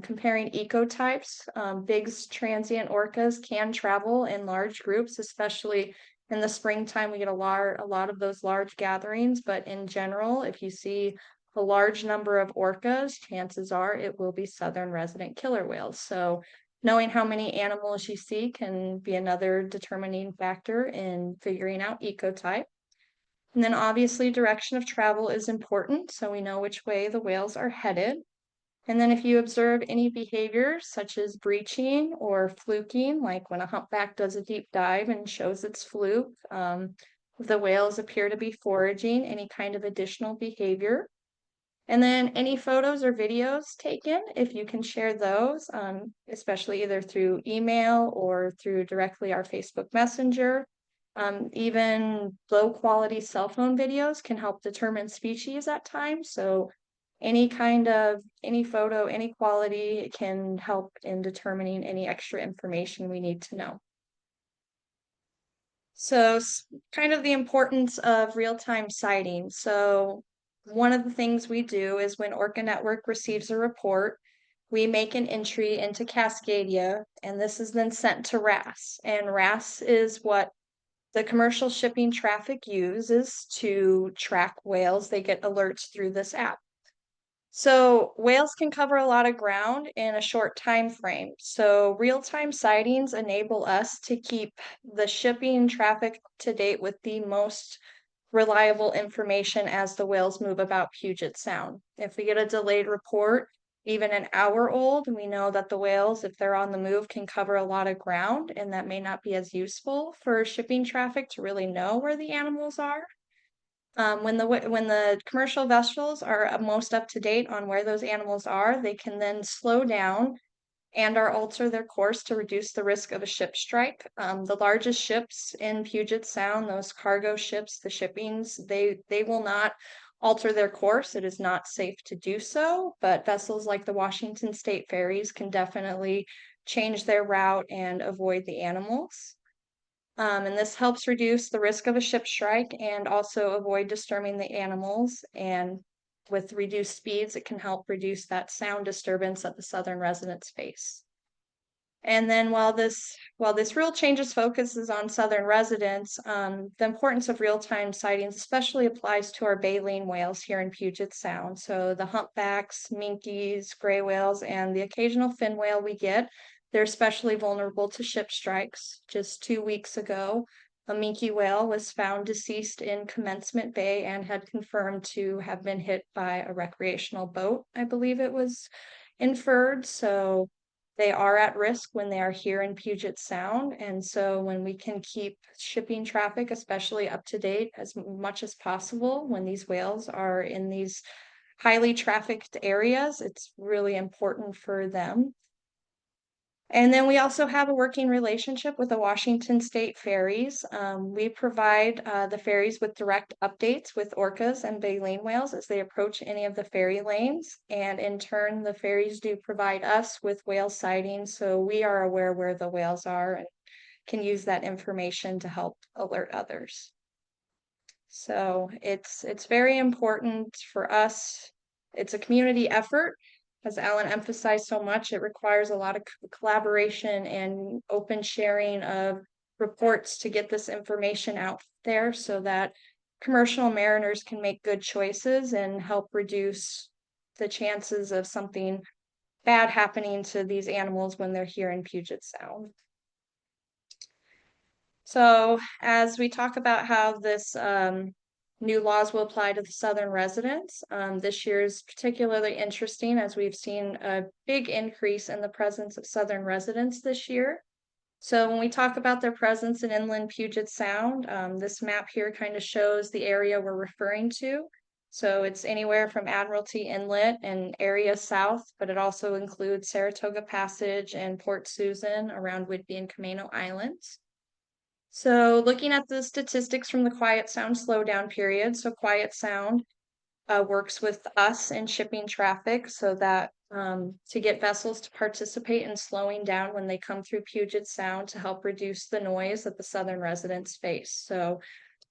Comparing ecotypes, big transient orcas can travel in large groups, especially in the springtime. We get a lot of those large gatherings, but in general, if you see a large number of orcas, chances are it will be southern resident killer whales. So knowing how many animals you see can be another determining factor in figuring out ecotype. And then obviously direction of travel is important, so we know which way the whales are headed. And then if you observe any behaviors such as breaching or fluking, like when a humpback does a deep dive and shows its fluke, the whales appear to be foraging, any kind of additional behavior. And then any photos or videos taken, if you can share those, especially either through email or through directly our Facebook Messenger. Even low quality cell phone videos can help determine species at times. So any photo, any quality can help in determining any extra information we need to know. So kind of the importance of real-time sighting. So one of the things we do is when Orca Network receives a report, we make an entry into Cascadia, and this is then sent to RAS. And RAS is what the commercial shipping traffic uses to track whales. They get alerts through this app. So whales can cover a lot of ground in a short time frame. So real-time sightings enable us to keep the shipping traffic to date with the most reliable information as the whales move about Puget Sound. If we get a delayed report, even an hour old, we know that the whales, if they're on the move, can cover a lot of ground, and that may not be as useful for shipping traffic to really know where the animals are. When the commercial vessels are most up to date on where those animals are, they can then slow down and or alter their course to reduce the risk of a ship strike. The largest ships in Puget Sound, those cargo ships, the shippings, they will not alter their course. It is not safe to do so, but vessels like the Washington State ferries can definitely change their route and avoid the animals. And this helps reduce the risk of a ship strike and also avoid disturbing the animals. And with reduced speeds, it can help reduce that sound disturbance that the southern residents face. And then while this rule changes focuses on southern residents, the importance of real-time sightings especially applies to our baleen whales here in Puget Sound. So the humpbacks, minkies, gray whales, and the occasional fin whale we get, they're especially vulnerable to ship strikes. Just 2 weeks ago, a minke whale was found deceased in Commencement Bay and had confirmed to have been hit by a recreational boat, I believe it was inferred. So they are at risk when they are here in Puget Sound. And so when we can keep shipping traffic, especially up to date as much as possible, when these whales are in these highly trafficked areas, it's really important for them. And then we also have a working relationship with the Washington State Ferries. We provide the ferries with direct updates with orcas and baleen whales as they approach any of the ferry lanes. And in turn, the ferries do provide us with whale sightings, so we are aware where the whales are and can use that information to help alert others. So it's very important for us. It's a community effort. As Alan emphasized so much, it requires a lot of collaboration and open sharing of reports to get this information out there so that commercial mariners can make good choices and help reduce the chances of something bad happening to these animals when they're here in Puget Sound. So as we talk about how this new laws will apply to the Southern residents, this year is particularly interesting as we've seen a big increase in the presence of Southern residents this year. So when we talk about their presence in inland Puget Sound, this map here kind of shows the area we're referring to. So it's anywhere from Admiralty Inlet and area south, but it also includes Saratoga Passage and Port Susan around Whidbey and Camano Islands. So looking at the statistics from the Quiet Sound slowdown period, so Quiet Sound works with us in shipping traffic so that to get vessels to participate in slowing down when they come through Puget Sound to help reduce the noise that the Southern residents face. So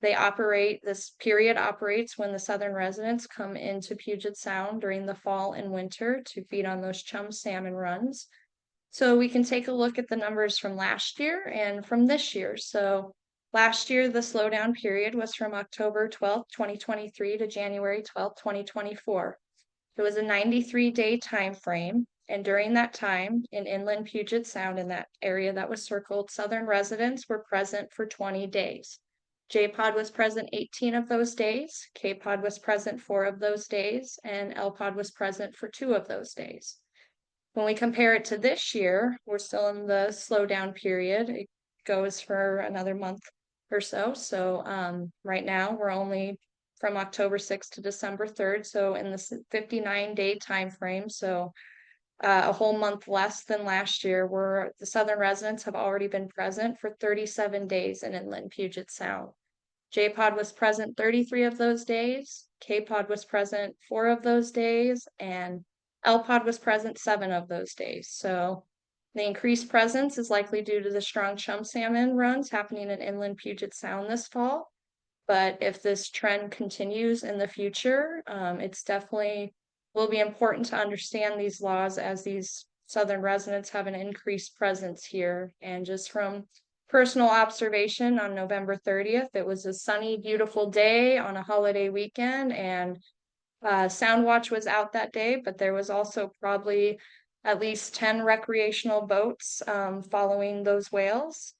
this period operates when the Southern residents come into Puget Sound during the fall and winter to feed on those chum salmon runs. So we can take a look at the numbers from last year and from this year. So last year, the slowdown period was from October 12th, 2023 to January 12th, 2024. It was a 93-day time frame. And during that time, in inland Puget Sound, in that area that was circled, Southern residents were present for 20 days. J-Pod was present 18 of those days, K-Pod was present 4 of those days, and L-Pod was present for 2 of those days. When we compare it to this year, we're still in the slowdown period. It goes for another month or so. So right now we're only from October 6th to December 3rd. So in the 59-day time frame, so a whole month less than last year, where the Southern residents have already been present for 37 days in inland Puget Sound. J-Pod was present 33 of those days, K-Pod was present 4 of those days, and L-Pod was present 7 of those days. So the increased presence is likely due to the strong chum salmon runs happening in inland Puget Sound this fall. But if this trend continues in the future, it's definitely will be important to understand these laws as these Southern residents have an increased presence here. And just from personal observation, on November 30th, it was a sunny, beautiful day on a holiday weekend, and Sound Watch was out that day, but there was also probably at least 10 recreational boats following those whales.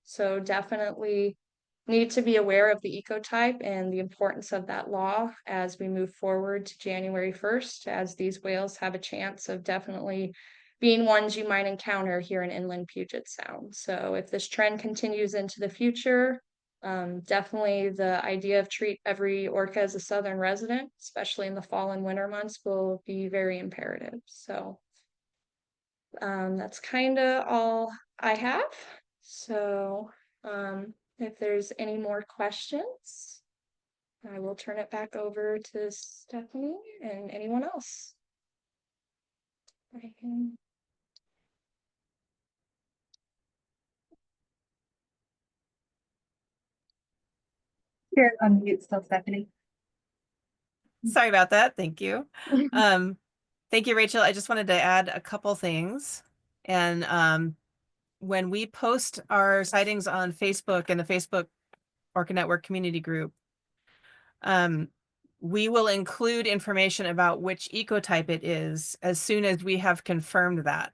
So definitely need to be aware of the ecotype and the importance of that law as we move forward to January 1st, as these whales have a chance of definitely being ones you might encounter here in inland Puget Sound. So if this trend continues into the future, definitely the idea of treat every orca as a Southern resident, especially in the fall and winter months, will be very imperative. So that's kind of all I have. So if there's any more questions, I will turn it back over to Stephanie and anyone else. I can... You're on mute still, Stephanie. Sorry about that. Thank you. Thank you, Rachel. I just wanted to add a couple things. And when we post our sightings on Facebook and the Facebook Orca Network community group, we will include information about which ecotype it is as soon as we have confirmed that.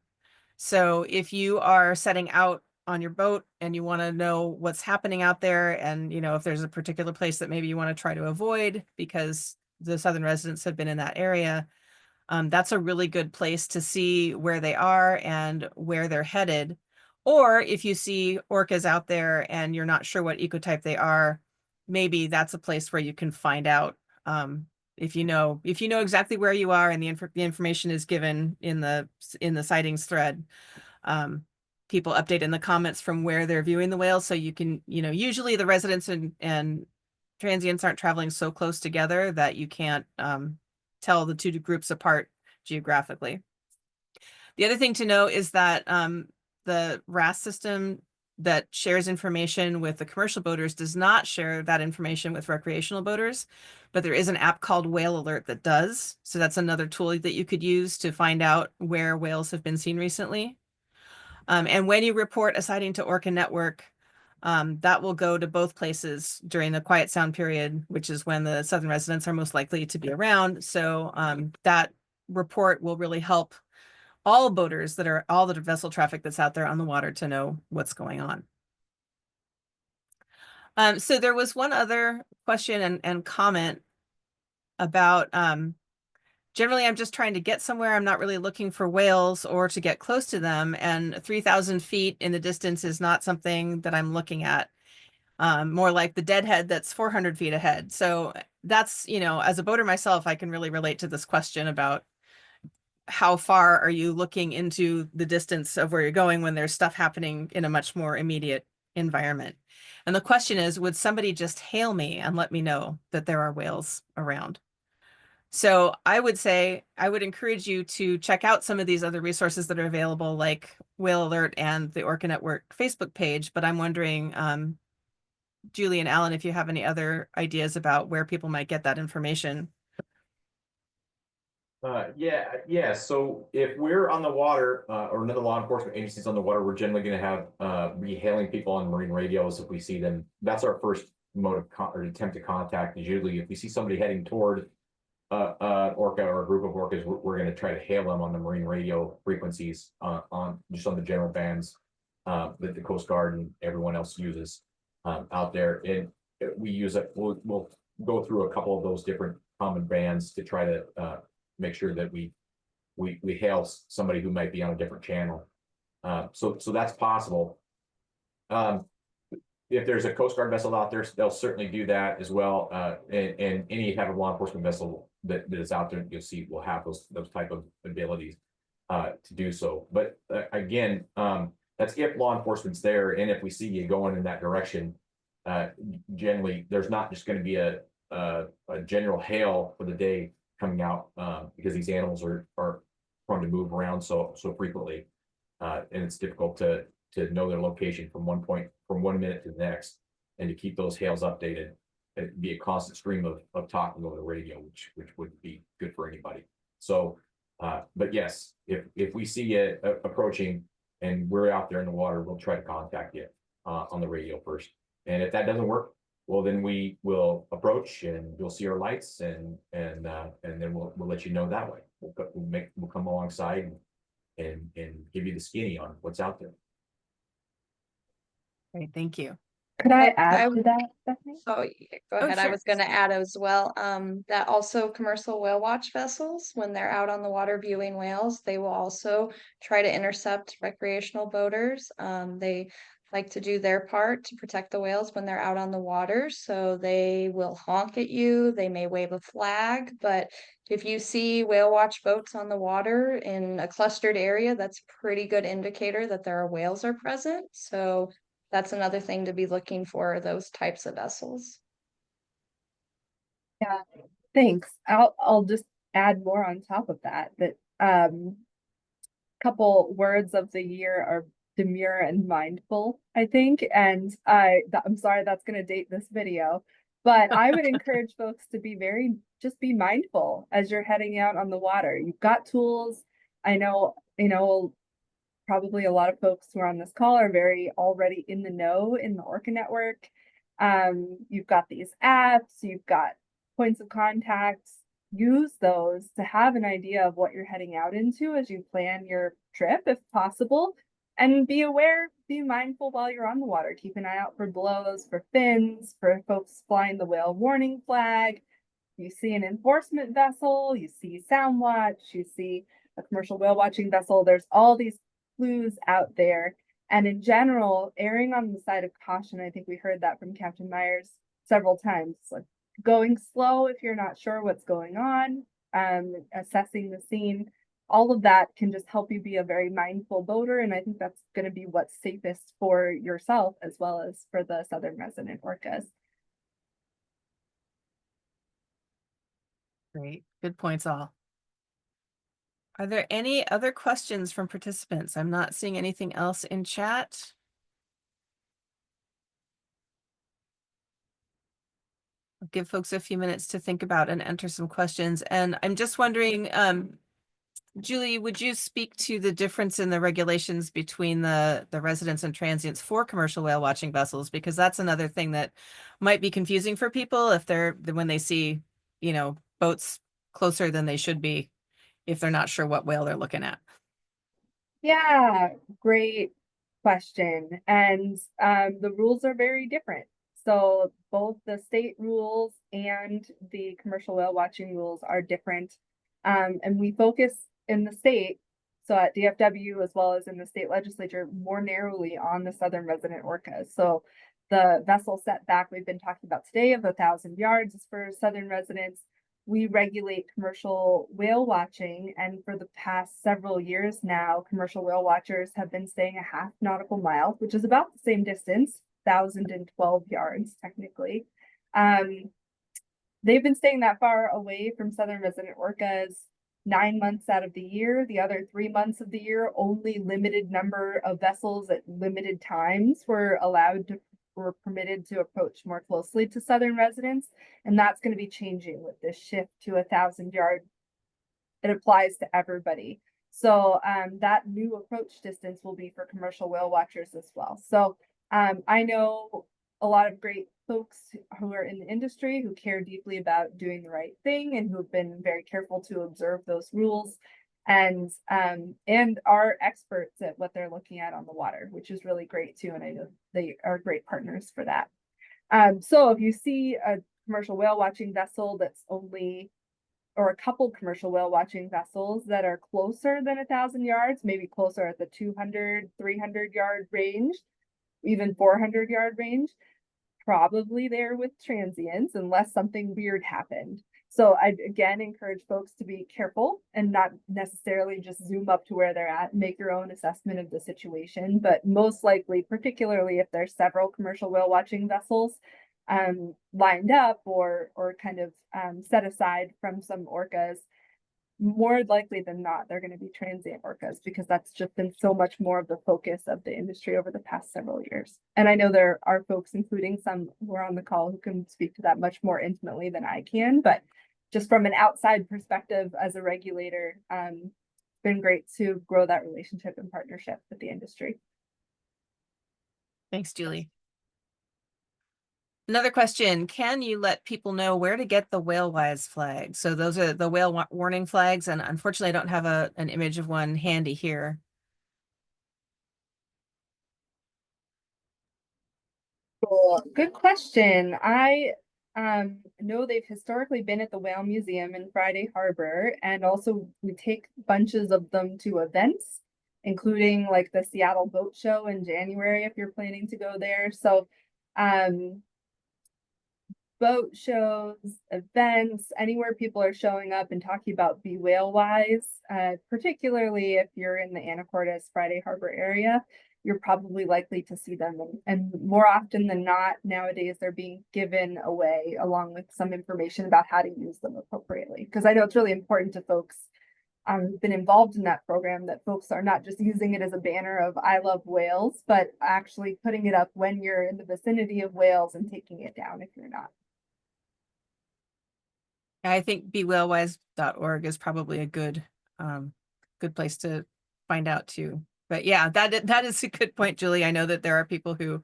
So if you are setting out on your boat and you want to know what's happening out there, and if there's a particular place that maybe you want to try to avoid because the Southern residents have been in that area, that's a really good place to see where they are and where they're headed. Or if you see orcas out there and you're not sure what ecotype they are, maybe that's a place where you can find out if you know exactly where you are and the information is given in the sightings thread. people update in the comments from where they're viewing the whales. So you can, usually the residents and transients aren't traveling so close together that you can't tell the two groups apart geographically. The other thing to know is that the RAS system that shares information with the commercial boaters does not share that information with recreational boaters, but there is an app called Whale Alert that does. So that's another tool that you could use to find out where whales have been seen recently. And when you report a sighting to Orca Network, that will go to both places during the quiet sound period, which is when the southern residents are most likely to be around. So that report will really help all boaters all the vessel traffic that's out there on the water to know what's going on. So there was one other question and comment about generally I'm just trying to get somewhere. I'm not really looking for whales or to get close to them, and 3,000 feet in the distance is not something that I'm looking at. More like the deadhead that's 400 feet ahead. So that's, as a boater myself, I can really relate to this question about how far are you looking into the distance of where you're going when there's stuff happening in a much more immediate environment. And the question is, would somebody just hail me and let me know that there are whales around? So I would say, I would encourage you to check out some of these other resources that are available, like Whale Alert and the Orca Network Facebook page. But I'm wondering, Julie and Alan, if you have any other ideas about where people might get that information. Yeah. So if we're on the water, or another law enforcement agencies on the water, we're generally going to have be hailing people on marine radios if we see them. That's our first mode of or attempt to contact. Is usually if we see somebody heading toward orca or a group of orcas, we're going to try to hail them on the marine radio frequencies on the general bands that the Coast Guard and everyone else uses out there. And we use it. We'll go through a couple of those different common bands to try to make sure that we hail somebody who might be on a different channel. So that's possible. If there's a Coast Guard vessel out there, they'll certainly do that as well. And any type of law enforcement vessel that is out there, you'll see will have those type of abilities to do so. But again, that's if law enforcement's there, and if we see you going in that direction, generally there's not just going to be a general hail for the day coming out because these animals are prone to move around so frequently, and it's difficult to know their location from 1 minute to the next, and to keep those hails updated. It'd be a constant stream of talking over the radio, which wouldn't be good for anybody. So, but yes, if we see you approaching and we're out there in the water, we'll try to contact you on the radio first. And if that doesn't work, well, then we will approach and you'll see our lights, and then we'll let you know that way. We'll come alongside and give you the skinny on what's out there. Great, thank you. Could I I add to that, Stephanie? Oh, yeah, go Oh, ahead. I sure. was gonna add as well, that also commercial whale watch vessels, when they're out on the water viewing whales, they will also try to intercept recreational boaters. They like to do their part to protect the whales when they're out on the water, so they will honk at you, they may wave a flag, but if you see whale watch boats on the water in a clustered area, that's a pretty good indicator that there are whales are present. So that's another thing to be looking for, those types of vessels. Yeah, thanks. I'll just add more on top of that. Couple words of the year are demure and mindful, I think. And I'm sorry that's gonna date this video, but I would encourage folks to be just be mindful as you're heading out on the water. You've got tools. I know, probably a lot of folks who are on this call are very already in the know in the Orca Network. You've got these apps, you've got points of contacts. Use those to have an idea of what you're heading out into as you plan your trip, if possible. And be aware, be mindful while you're on the water. Keep an eye out for blows, for fins, for folks flying the whale warning flag. You see an enforcement vessel, you see sound watch, you see a commercial whale watching vessel. There's all these clues out there. And in general, erring on the side of caution. I think we heard that from Captain Myers several times. Like going slow if you're not sure what's going on, assessing the scene. all of that can just help you be a very mindful boater. And I think that's going to be what's safest for yourself as well as for the southern resident orcas. Great. Good points all. Are there any other questions from participants? I'm not seeing anything else in chat. I'll give folks a few minutes to think about and enter some questions. And I'm just wondering, Julie, would you speak to the difference in the regulations between the residents and transients for commercial whale watching vessels? Because that's another thing that might be confusing for people if when they see, boats closer than they should be, if they're not sure what whale they're looking at. Yeah, great question. And the rules are very different. So both the state rules and the commercial whale watching rules are different. And we focus in the state, so at DFW as well as in the state legislature, more narrowly on the southern resident orcas. So the vessel setback we've been talking about today of 1,000 yards is for southern residents. We regulate commercial whale watching, and for the past several years now, commercial whale watchers have been staying a half nautical mile, which is about the same distance, 1,012 yards technically. They've been staying that far away from southern resident orcas 9 months out of the year. The other 3 months of the year, only limited number of vessels at limited times were permitted to approach more closely to southern residents. And that's going to be changing with this shift to 1,000 yard. It applies to everybody. So that new approach distance will be for commercial whale watchers as well. So I know a lot of great folks who are in the industry who care deeply about doing the right thing and who've been very careful to observe those rules and are experts at what they're looking at on the water, which is really great too. And I know they are great partners for that. So if you see a commercial whale watching vessel that's or a couple commercial whale watching vessels that are closer than 1,000 yards, maybe closer at the 200, 300 yard range, even 400 yard range, probably there with transients unless something weird happened. So I'd again encourage folks to be careful and not necessarily just zoom up to where they're at, make your own assessment of the situation. But most likely, particularly if there's several commercial whale watching vessels lined up or kind of set aside from some orcas, more likely than not, they're going to be transient orcas because that's just been so much more of the focus of the industry over the past several years. And I know there are folks, including some who are on the call, who can speak to that much more intimately than I can. But just from an outside perspective as a regulator, it's been great to grow that relationship and partnership with the industry. Thanks, Julie. Another question, can you let people know where to get the whale-wise flag? So those are the whale warning flags, and unfortunately I don't have an image of one handy here. Cool. Good question. I know they've historically been at the Whale Museum in Friday Harbor, and also we take bunches of them to events, including like the Seattle Boat Show in January if you're planning to go there. So boat shows, events, anywhere people are showing up and talking about Be Whale Wise, particularly if you're in the Anacortes Friday Harbor area, you're probably likely to see them. And more often than not, nowadays they're being given away along with some information about how to use them appropriately. Because I know it's really important to folks who've been involved in that program that folks are not just using it as a banner of I love whales, but actually putting it up when you're in the vicinity of whales and taking it down if you're not. I think bewhalewise.org is probably a good place to find out too. But yeah, that is a good point, Julie. I know that there are people who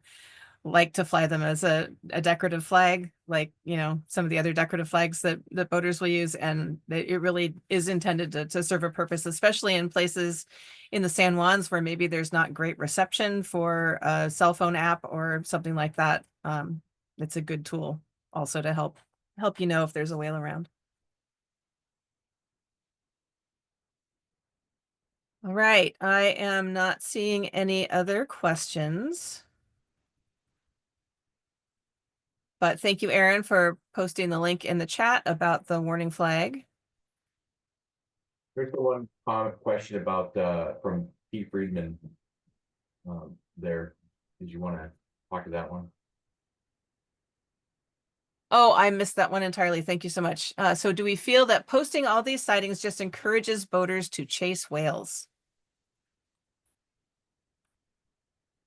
like to fly them as a decorative flag, like, some of the other decorative flags that boaters will use. And it really is intended to serve a purpose, especially in places in the San Juans where maybe there's not great reception for a cell phone app or something like that. It's a good tool also to help if there's a whale around. All right, I am not seeing any other questions. But thank you, Erin, for posting the link in the chat about the warning flag. There's the one comment question about, from Pete Friedman. There, did you want to talk to that one? Oh, I missed that one entirely. Thank you so much. So do we feel that posting all these sightings just encourages boaters to chase whales?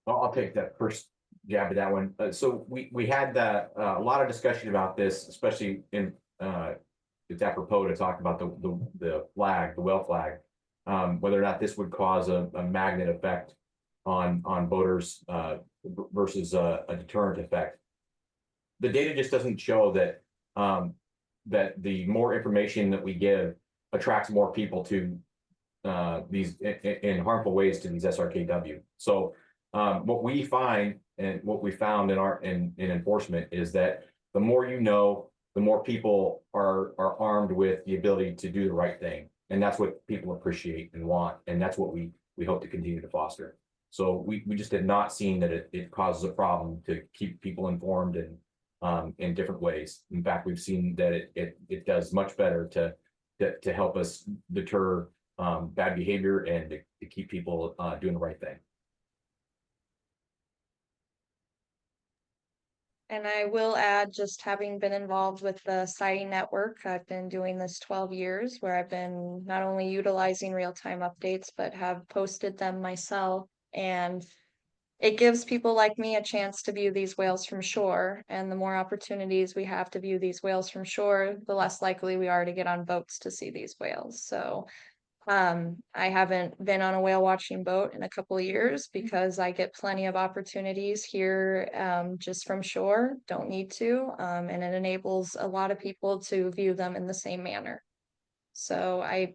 I'll take that first jab at that one. So we had a lot of discussion about this, especially in it's apropos to talk about the flag, the whale flag, whether or not this would cause a magnet effect on boaters versus a deterrent effect. The data just doesn't show that that the more information that we give attracts more people to these in harmful ways to these SRKW. So what we find and what we found in our in enforcement is that the more you know, the more people are armed with the ability to do the right thing, and that's what people appreciate and want, and that's what we hope to continue to foster. So we just have not seen that it causes a problem to keep people informed and in different ways. In fact, we've seen that it does much better to help us deter bad behavior and to keep people doing the right thing. And I will add, just having been involved with the sighting network, I've been doing this 12 years, where I've been not only utilizing real-time updates, but have posted them myself. And it gives people like me a chance to view these whales from shore. And the more opportunities we have to view these whales from shore, the less likely we are to get on boats to see these whales. So I haven't been on a whale watching boat in a couple of years because I get plenty of opportunities here just from shore, don't need to, and it enables a lot of people to view them in the same manner. So I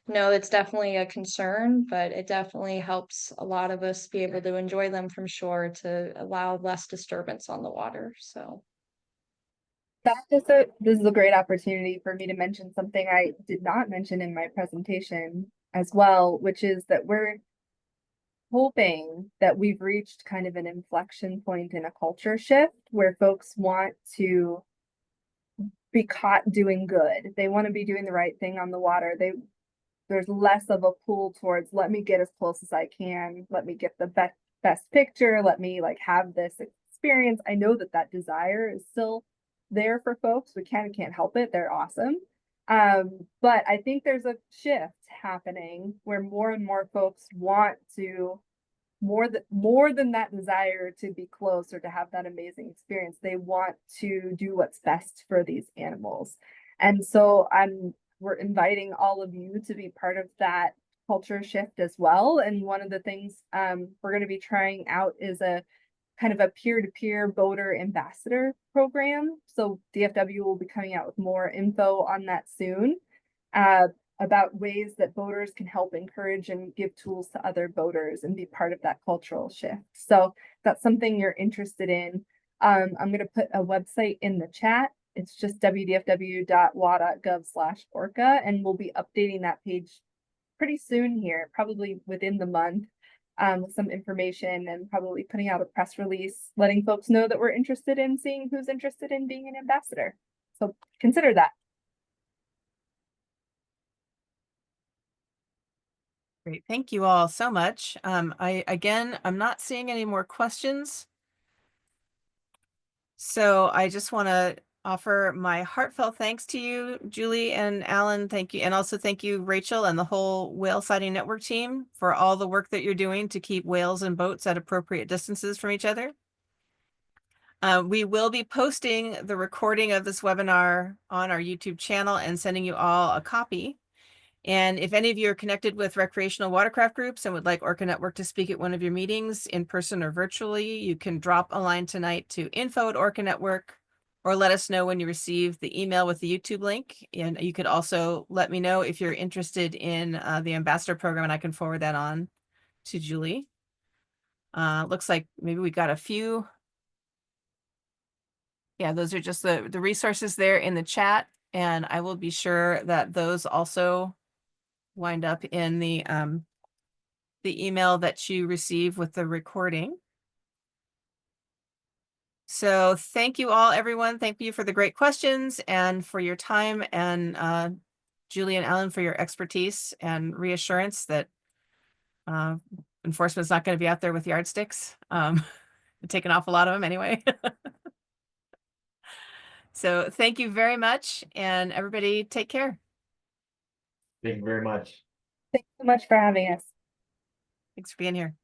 know it's definitely a concern, but it definitely helps a lot of us be able to enjoy them from shore to allow less disturbance on the water. So This is a great opportunity for me to mention something I did not mention in my presentation as well, which is that we're hoping that we've reached kind of an inflection point in a culture shift where folks want to be caught doing good. They want to be doing the right thing on the water. There's less of a pull towards let me get as close as I can, let me get the best picture, let me like have this experience. I know that desire is still there for folks. We can't help it. They're awesome. But I think there's a shift happening where more and more folks want to more than that desire to be close or to have that amazing experience. They want to do what's best for these animals. And so we're inviting all of you to be part of that culture shift as well. And one of the things we're going to be trying out is a kind of a peer-to-peer boater ambassador program. So DFW will be coming out with more info on that soon about ways that boaters can help encourage and give tools to other boaters and be part of that cultural shift. So if that's something you're interested in, I'm going to put a website in the chat. It's just wdfw.wa.gov/orca, and we'll be updating that page pretty soon here, probably within the month, with some information and probably putting out a press release, letting folks know that we're interested in seeing who's interested in being an ambassador. So consider that. Great. Thank you all so much. I'm not seeing any more questions. So I just want to offer my heartfelt thanks to you, Julie and Alan. Thank you. And also thank you, Rachel, and the whole Whale Sighting Network team for all the work that you're doing to keep whales and boats at appropriate distances from each other. We will be posting the recording of this webinar on our YouTube channel and sending you all a copy. And if any of you are connected with recreational watercraft groups and would like Orca Network to speak at one of your meetings in person or virtually, you can drop a line tonight to info@Orca Network or let us know when you receive the email with the YouTube link. And you could also let me know if you're interested in the ambassador program, and I can forward that on to Julie. Looks like maybe we got a few. Yeah, those are just the resources there in the chat, and I will be sure that those also wind up in the email that you receive with the recording. So thank you all, everyone. Thank you for the great questions and for your time and Julie and Ellen for your expertise and reassurance that enforcement's not going to be out there with yardsticks. Taking off a lot of them anyway. So thank you very much, and everybody take care. Thank you very much. Thanks so much for having us. Thanks for being here.